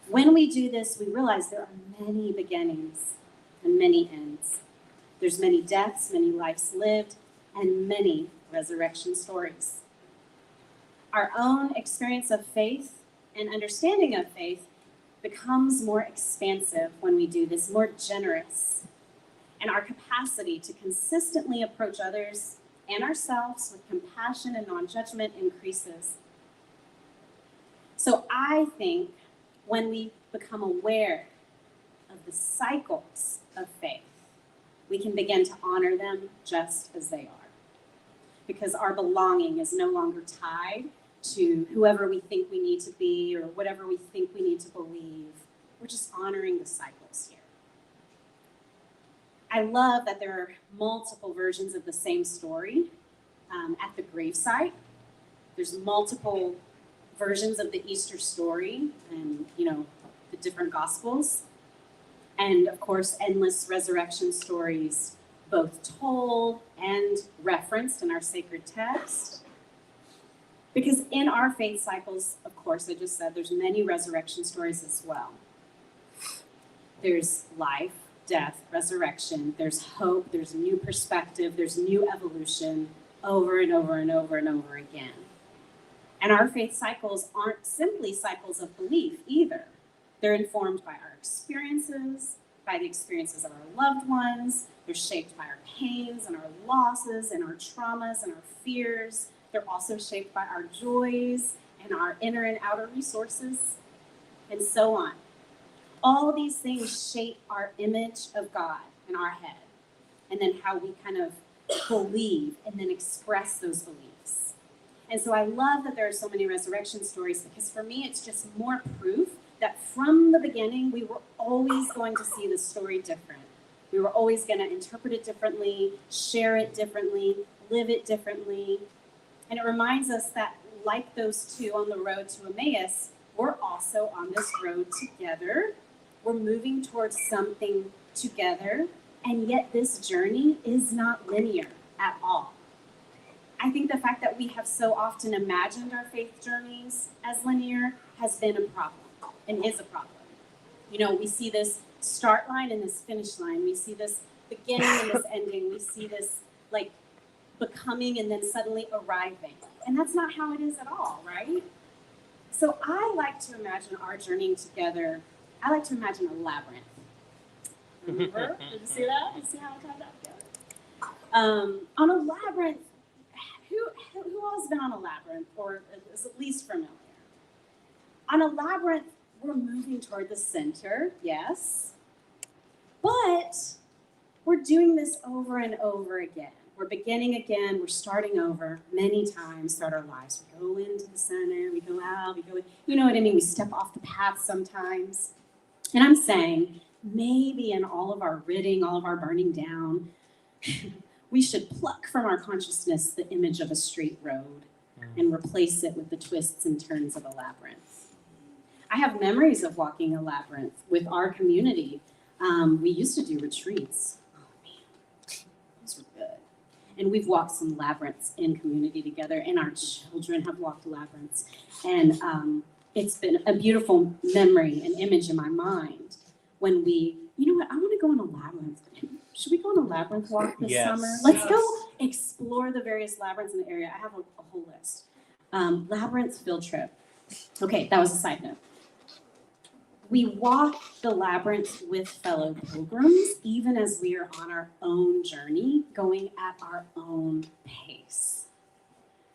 When we do this, we realize there are many beginnings and many ends. There's many deaths, many lives lived, and many resurrection stories. Our own experience of faith and understanding of faith becomes more expansive when we do this, more generous. And our capacity to consistently approach others and ourselves with compassion and non-judgment increases. So I think when we become aware of the cycles of faith, we can begin to honor them just as they are. Because our belonging is no longer tied to whoever we think we need to be or whatever we think we need to believe. We're just honoring the cycles here. I love that there are multiple versions of the same story at the gravesite. There's multiple versions of the Easter story and, the different gospels. And of course, endless resurrection stories, both told and referenced in our sacred text. Because in our faith cycles, of course, I just said there's many resurrection stories as well. There's life, death, resurrection, there's hope, there's new perspective, there's new evolution over and over and over and over again. And our faith cycles aren't simply cycles of belief either. They're informed by our experiences, by the experiences of our loved ones. They're shaped by our pains and our losses and our traumas and our fears. They're also shaped by our joys and our inner and outer resources, and so on. All these things shape our image of God in our head, and then how we kind of believe and then express those beliefs. And so I love that there are so many resurrection stories, because for me, it's just more proof that from the beginning, we were always going to see the story different. We were always going to interpret it differently, share it differently, live it differently. And it reminds us that, like those two on the road to Emmaus, we're also on this road together. We're moving towards something together, and yet this journey is not linear at all. I think the fact that we have so often imagined our faith journeys as linear has been a problem, and is a problem. We see this start line and this finish line. We see this beginning and this ending. We see this becoming and then suddenly arriving. And that's not how it is at all, right? So I like to imagine our journeying together, I like to imagine a labyrinth. Remember? Did you see that? You see how I tied that together? On a labyrinth, who all has been on a labyrinth or is at least familiar? On a labyrinth, we're moving toward the center, yes. But we're doing this over and over again. We're beginning again, we're starting over many times throughout our lives. We go into the center, we go out, we go in. You know what I mean? We step off the path sometimes. And I'm saying, maybe in all of our ridding, all of our burning down, we should pluck from our consciousness the image of a straight road and replace it with the twists and turns of a labyrinth. I have memories of walking a labyrinth with our community. We used to do retreats. Oh man, those were good. And we've walked some labyrinths in community together, and our children have walked labyrinths. And it's been a beautiful memory and image in my mind when we, you know what, I want to go on a labyrinth. Should we go on a labyrinth walk this Yes. summer? Let's go explore the various labyrinths in the area. I have a whole list. Labyrinth field trip. Okay, that was a side note. We walk the labyrinth with fellow pilgrims, even as we are on our own journey, going at our own pace.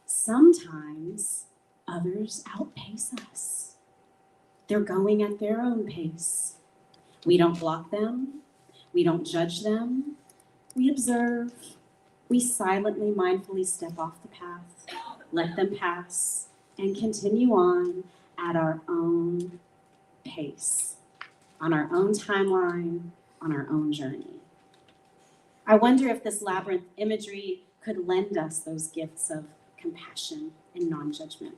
Sometimes others outpace us. They're going at their own pace. We don't block them. We don't judge them. We observe. We silently, mindfully step off the path, let them pass, and continue on at our own pace, on our own timeline, on our own journey. I wonder if this labyrinth imagery could lend us those gifts of compassion and non-judgment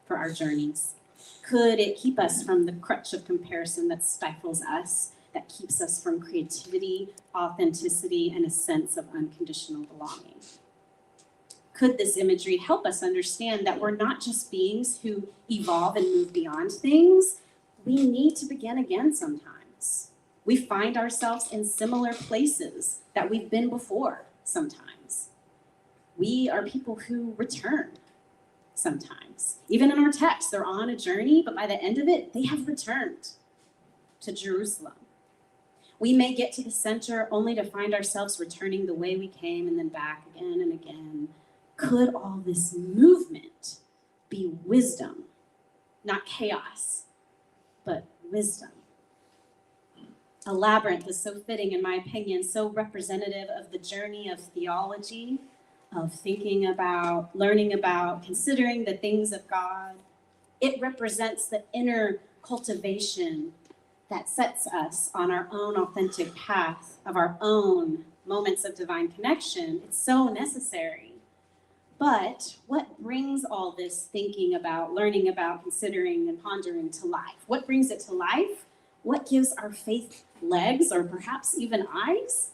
for our journeys. Could it keep us from the crutch of comparison that stifles us, that keeps us from creativity, authenticity, and a sense of unconditional belonging? Could this imagery help us understand that we're not just beings who evolve and move beyond things? We need to begin again sometimes. We find ourselves in similar places that we've been before sometimes. We are people who return sometimes. Even in our text, they're on a journey, but by the end of it, they have returned to Jerusalem. We may get to the center only to find ourselves returning the way we came and then back again and again. Could all this movement be wisdom, not chaos, but wisdom? A labyrinth is so fitting, in my opinion, so representative of the journey of theology, of thinking about, learning about, considering the things of God. It represents the inner cultivation that sets us on our own authentic path of our own moments of divine connection. It's so necessary. But what brings all this thinking about, learning about, considering, and pondering to life? What brings it to life? What gives our faith legs, or perhaps even eyes?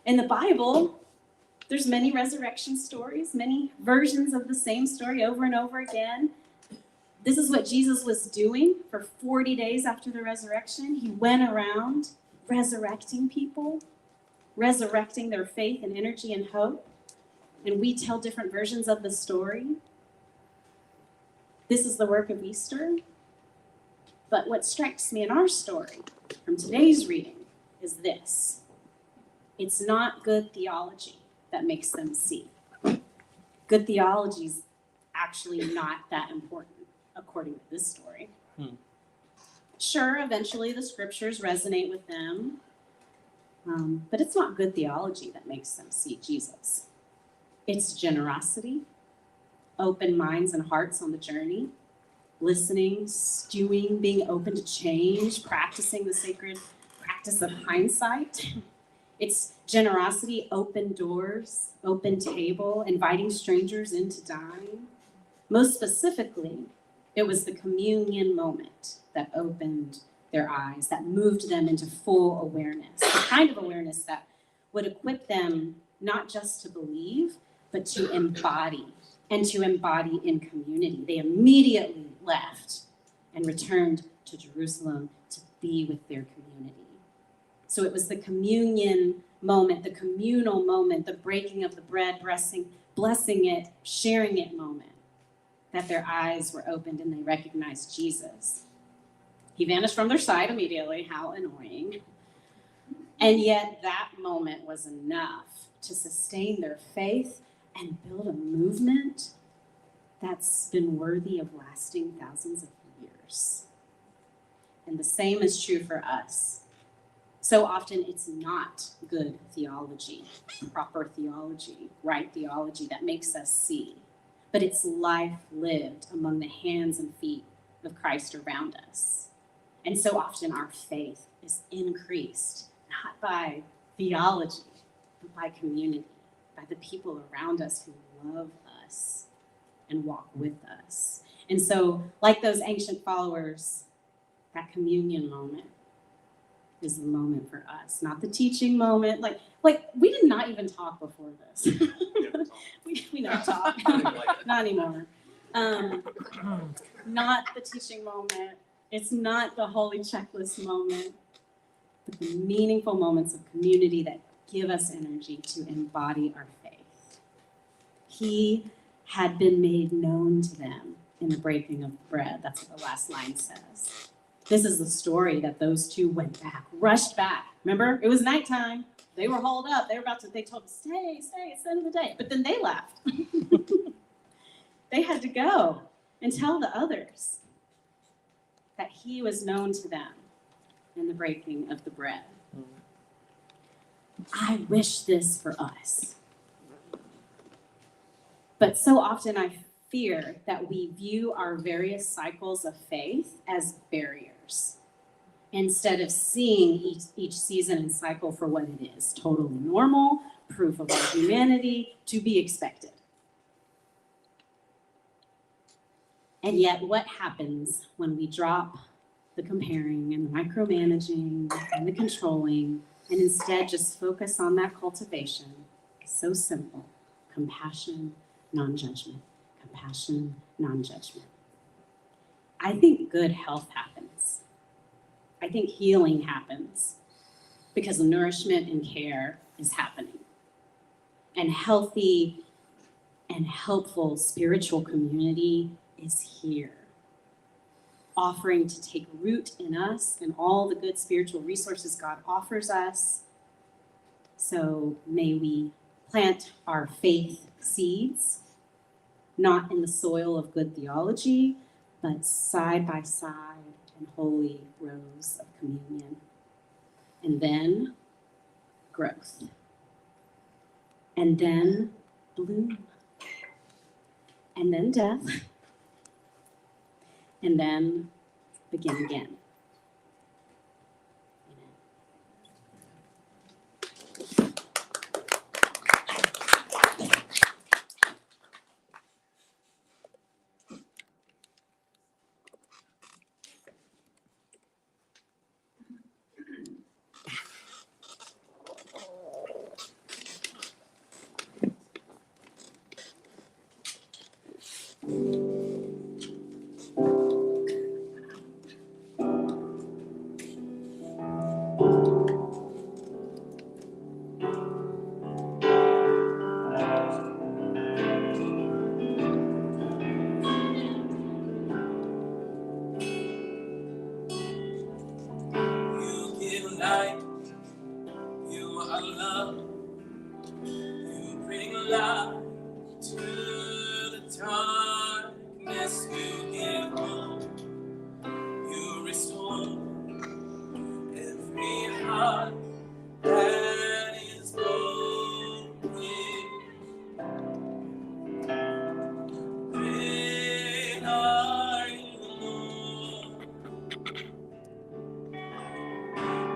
In the Bible, there's many resurrection stories, many versions of the same story over and over again. This is what Jesus was doing for 40 days after the resurrection. He went around resurrecting people, resurrecting their faith and energy and hope. And we tell different versions of the story. This is the work of Easter. But what strikes me in our story from today's reading is this. It's not good theology that makes them see. Good theology is actually not that important, according to this story. Sure, eventually the scriptures resonate with them, but it's not good theology that makes them see Jesus. It's generosity, open minds and hearts on the journey, listening, stewing, being open to change, practicing the sacred practice of hindsight. It's generosity, open doors, open table, inviting strangers in to dine. Most specifically, it was the communion moment that opened their eyes, that moved them into full awareness, the kind of awareness that would equip them not just to believe, but to embody, and to embody in community. They immediately left and returned to Jerusalem to be with their community. So it was the communion moment, the communal moment, the breaking of the bread, blessing it, sharing it moment, that their eyes were opened and they recognized Jesus. He vanished from their sight immediately. How annoying. And yet that moment was enough to sustain their faith and build a movement that's been worthy of lasting thousands of years. And the same is true for us. So often it's not good theology, proper theology, right theology that makes us see, but it's life lived among the hands and feet of Christ around us. And so often our faith is increased, not by theology, but by community, by the people around us who love us and walk with us. And so, like those ancient followers, that communion moment is the moment for us, not the teaching moment. Like we did not even talk before this. we don't talk, not anymore. Not the teaching moment. It's not the holy checklist moment, but the meaningful moments of community that give us energy to embody our faith. He had been made known to them in the breaking of bread. That's what the last line says. This is the story that those two went back, rushed back. Remember, it was nighttime. They were holed up. They told them, stay, it's the end of the day. But then they left. They had to go and tell the others that he was known to them in the breaking of the bread. I wish this for us. But so often I fear that we view our various cycles of faith as barriers instead of seeing each season and cycle for what it is, totally normal, proof of our humanity, to be expected. And yet what happens when we drop the comparing and the micromanaging and the controlling and instead just focus on that cultivation? So simple. Compassion, non-judgment. Compassion, non-judgment. I think good health happens. I think healing happens because nourishment and care is happening. And healthy and helpful spiritual community is here, offering to take root in us and all the good spiritual resources God offers us. So may we plant our faith seeds, not in the soil of good theology, but side by side in holy rows of communion. And then growth. And then bloom. And then death. And then begin again.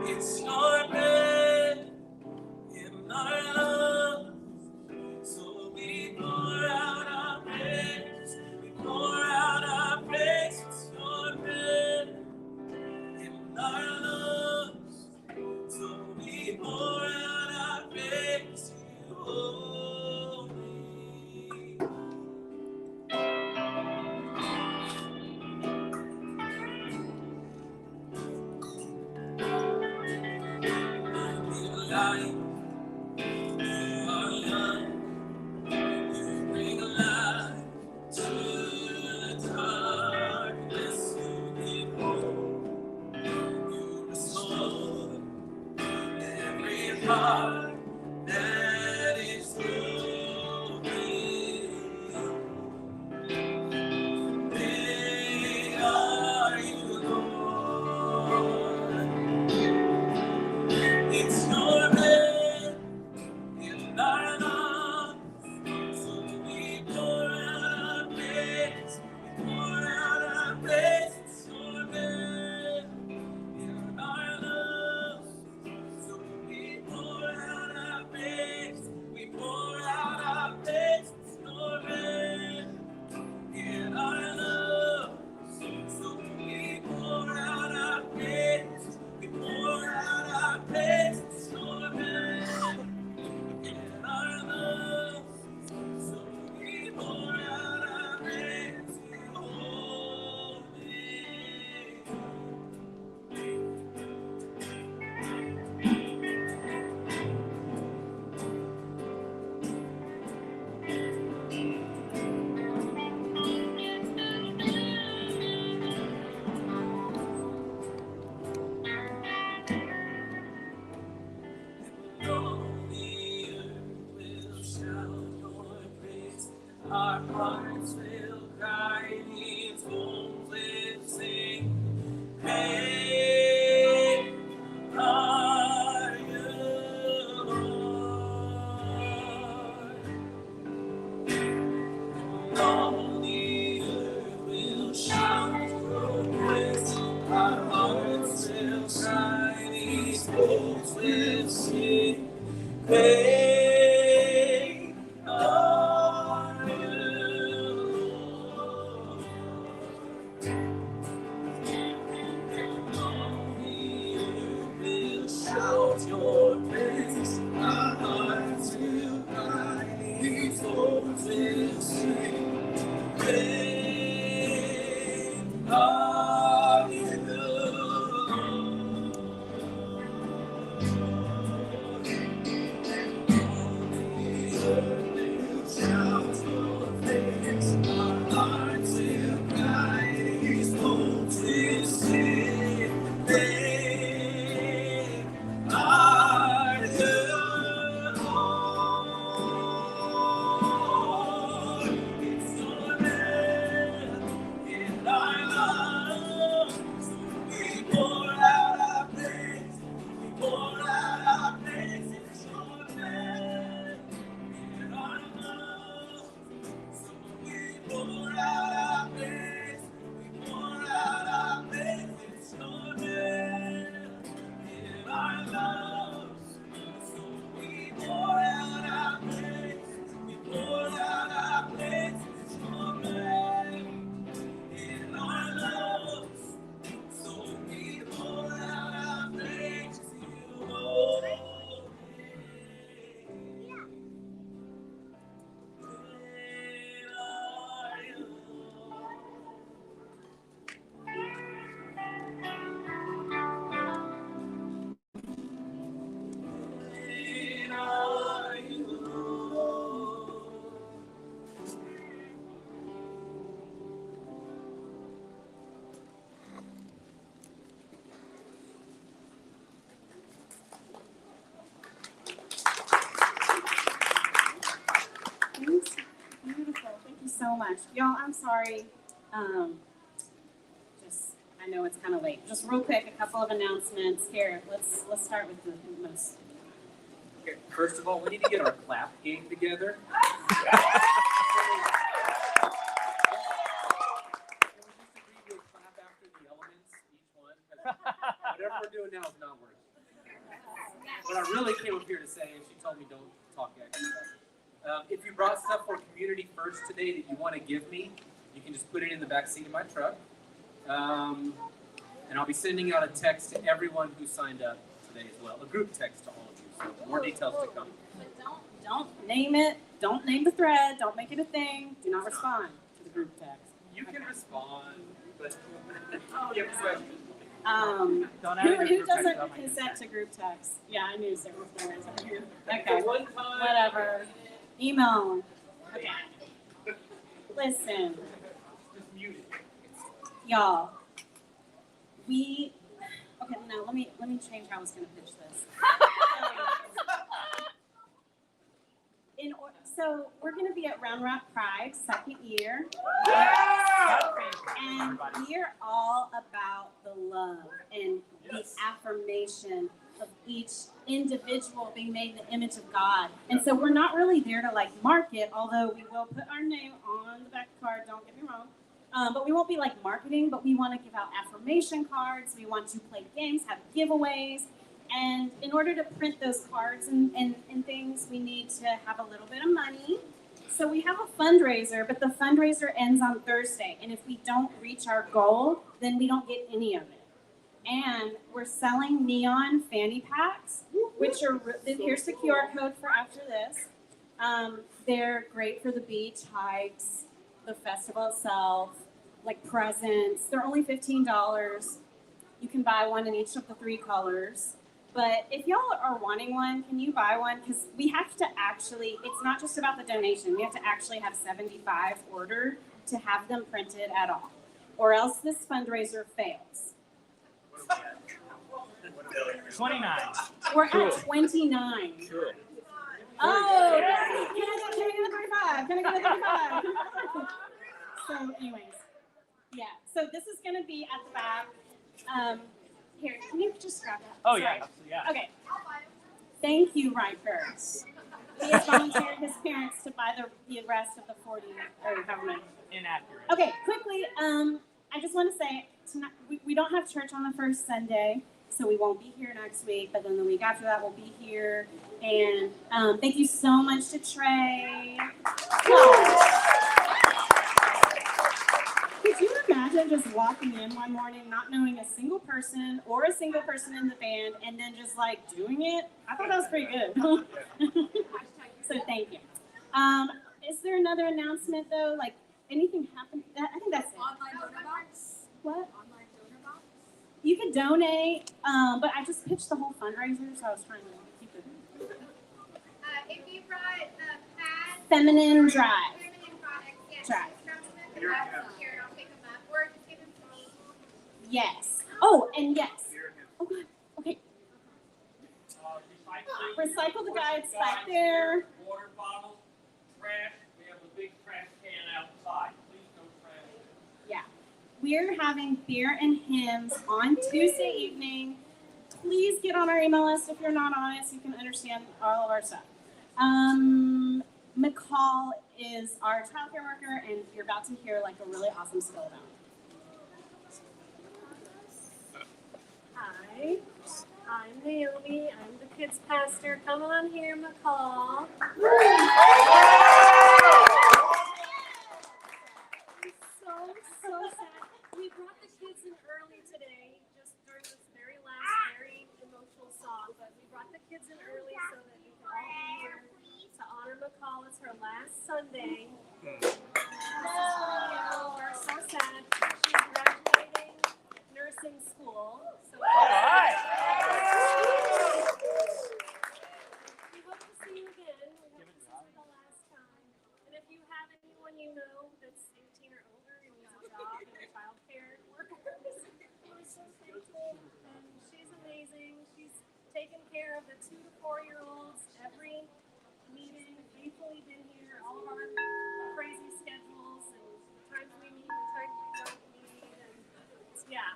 It's your breath in our lungs, so we Our hearts will cry, these bones will sing. Great are you, Lord. All the earth will shout your praise. Our hearts will cry, these bones will sing. Great are you, Lord. All the earth will shout your praise. Our hearts will cry, these bones will sing. Great are you, Lord. Shout your praise. Our hearts will cry, these bones will sing. Great are you, Lord. It's your name in our lungs. We pour out our praise. We pour out our praise. It's your name in our lungs. So we pour out our praise. We pour out our praise. It's your name in our lungs. So we pour out our praise. We pour out our praise. It's your name in our lungs. So we pour out our praise to you, Lord. Great are you, Lord. Great are you, Lord. Beautiful. Thank you so much. Y'all, I'm sorry. I know it's kind of late. Just real quick, a couple of announcements here. Let's start with the most. Okay, first of all, we need to get our clap game together. Whatever we're doing now is not working. What I really came up here to say, and she told me don't talk extra. If you brought stuff for Community First today that you want to give me, you can just put it in the back seat of my truck. And I'll be sending out a text to everyone who signed up today as well, a group text to all of you. So more details to come. But don't name it. Don't name the thread. Don't make it a thing. Do not respond to the group text. You can respond, but you have questions. Who doesn't consent to group text? Yeah, I knew several things. Okay, One time. whatever. Email. Okay. Listen, Just mute it. y'all. Okay, now let me change how I was going to pitch this. So we're going to be at Round Rock Pride, second year. And we're all about the love and the affirmation of each individual being made in the image of God. And so we're not really there to market, although we will put our name on the back card, don't get me wrong. But we won't be marketing, but we want to give out affirmation cards. We want to play games, have giveaways. And in order to print those cards and things, we need to have a little bit of money. So we have a fundraiser, but the fundraiser ends on Thursday. And if we don't reach our goal, then we don't get any of it. And we're selling neon fanny packs, which are, here's the QR code for after this. They're great for the beach, hikes, the festival itself, presents. They're only $15. You can buy one in each of the 3 colors. But if y'all are wanting one, can you buy one? Because we have to actually, it's not just about the donation. We have to actually have 75 ordered to have them printed at all. Or else this fundraiser fails. 29. We're at 29. Cool. Oh, can I get a 35? Can I get a 35? Come So, anyways, yeah. So this is gonna be at the back. Here, can you just grab that? Oh, Sorry. yeah, absolutely, yeah. Okay. Thank you, Riker. He has volunteered his parents to buy the rest of the 40 or however many. Inaccurate. Okay, quickly, I just want to say tonight we don't have church on the first Sunday, so we won't be here next week. But then the week after that, we'll be here. And thank you so much to Trey. Could you imagine just walking in one morning, not knowing a single person or a single person in the band, and then just like doing it? I thought that was pretty good. So thank you. Is there another announcement though? Like anything happened? I think that's it. Online donor box. What? Online donor box. You could donate, but I just pitched the whole fundraiser, so I was trying to keep it. If you brought pads, Feminine Drive. feminine products, yes, Drive. just grab them at the back here, I'll pick them up, or just give them to me. Yes. Oh, and yes. Oh, God. Okay. Recycle the guides back there. Water bottles, trash. We have a big trash can outside. Please don't trash. Yeah. We're having beer and hymns on Tuesday evening. Please get on our email list if you're not on it so you can understand all of our stuff. McCall is our childcare worker, and you're about to hear like a really awesome skill about him. Hi, I'm Naomi. I'm the kids pastor. Come on here, McCall. So sad. We brought the kids in early today, just during this very last, very emotional song. But we brought the kids in early so that we can all be here to honor McCall. It's her last Sunday. We're so sad. She's graduating nursing school. So we hope to see you again. We hope this isn't the last time. And if you have anyone you know that's 18 or older who needs a job in a child care worker, we're so thankful. And she's amazing. She's taken care of the 2 to 4-year-olds every meeting, faithfully been here, all of our crazy schedules and the times we meet, the times we don't meet, and yeah,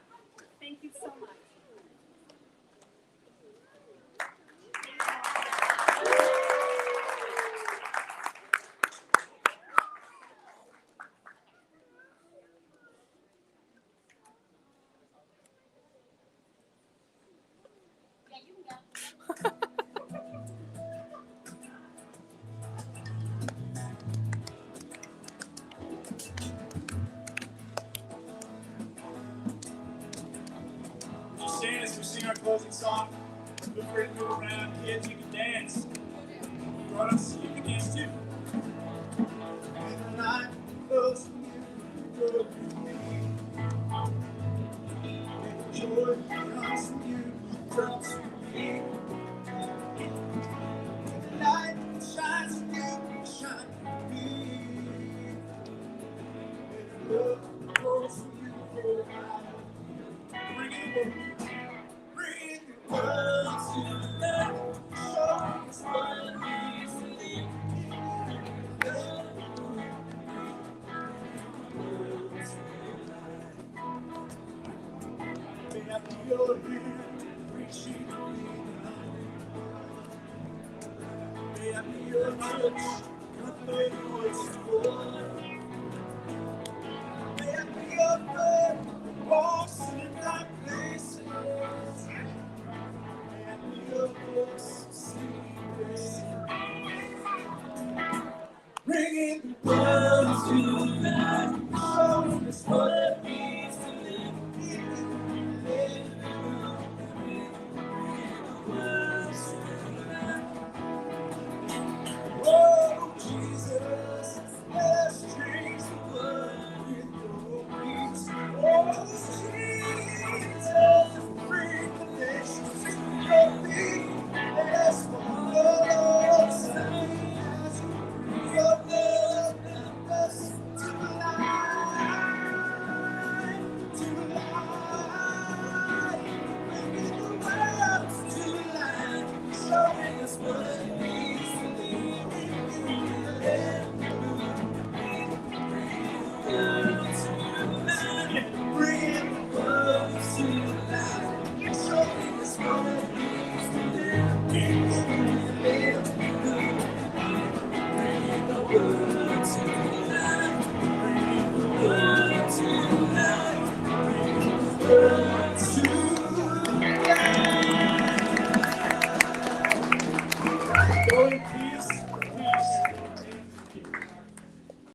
thank you so much. Yeah, you can go. Just stand as we sing our closing song. Feel free to move around. Kids, you can dance. Grown ups, you can dance too. And the night goes from you, go with me. And the joy comes from you, comes from me. And the light shines from you, shine from me. And the love flows from you, flows out. Bring the world to life. Show us what we believe. May I be your hand, reaching me. May I be your touch, convey what's for. May I be your breath, walks in dark places. May I be your voice, secrets. Bringing the world to life, showing us what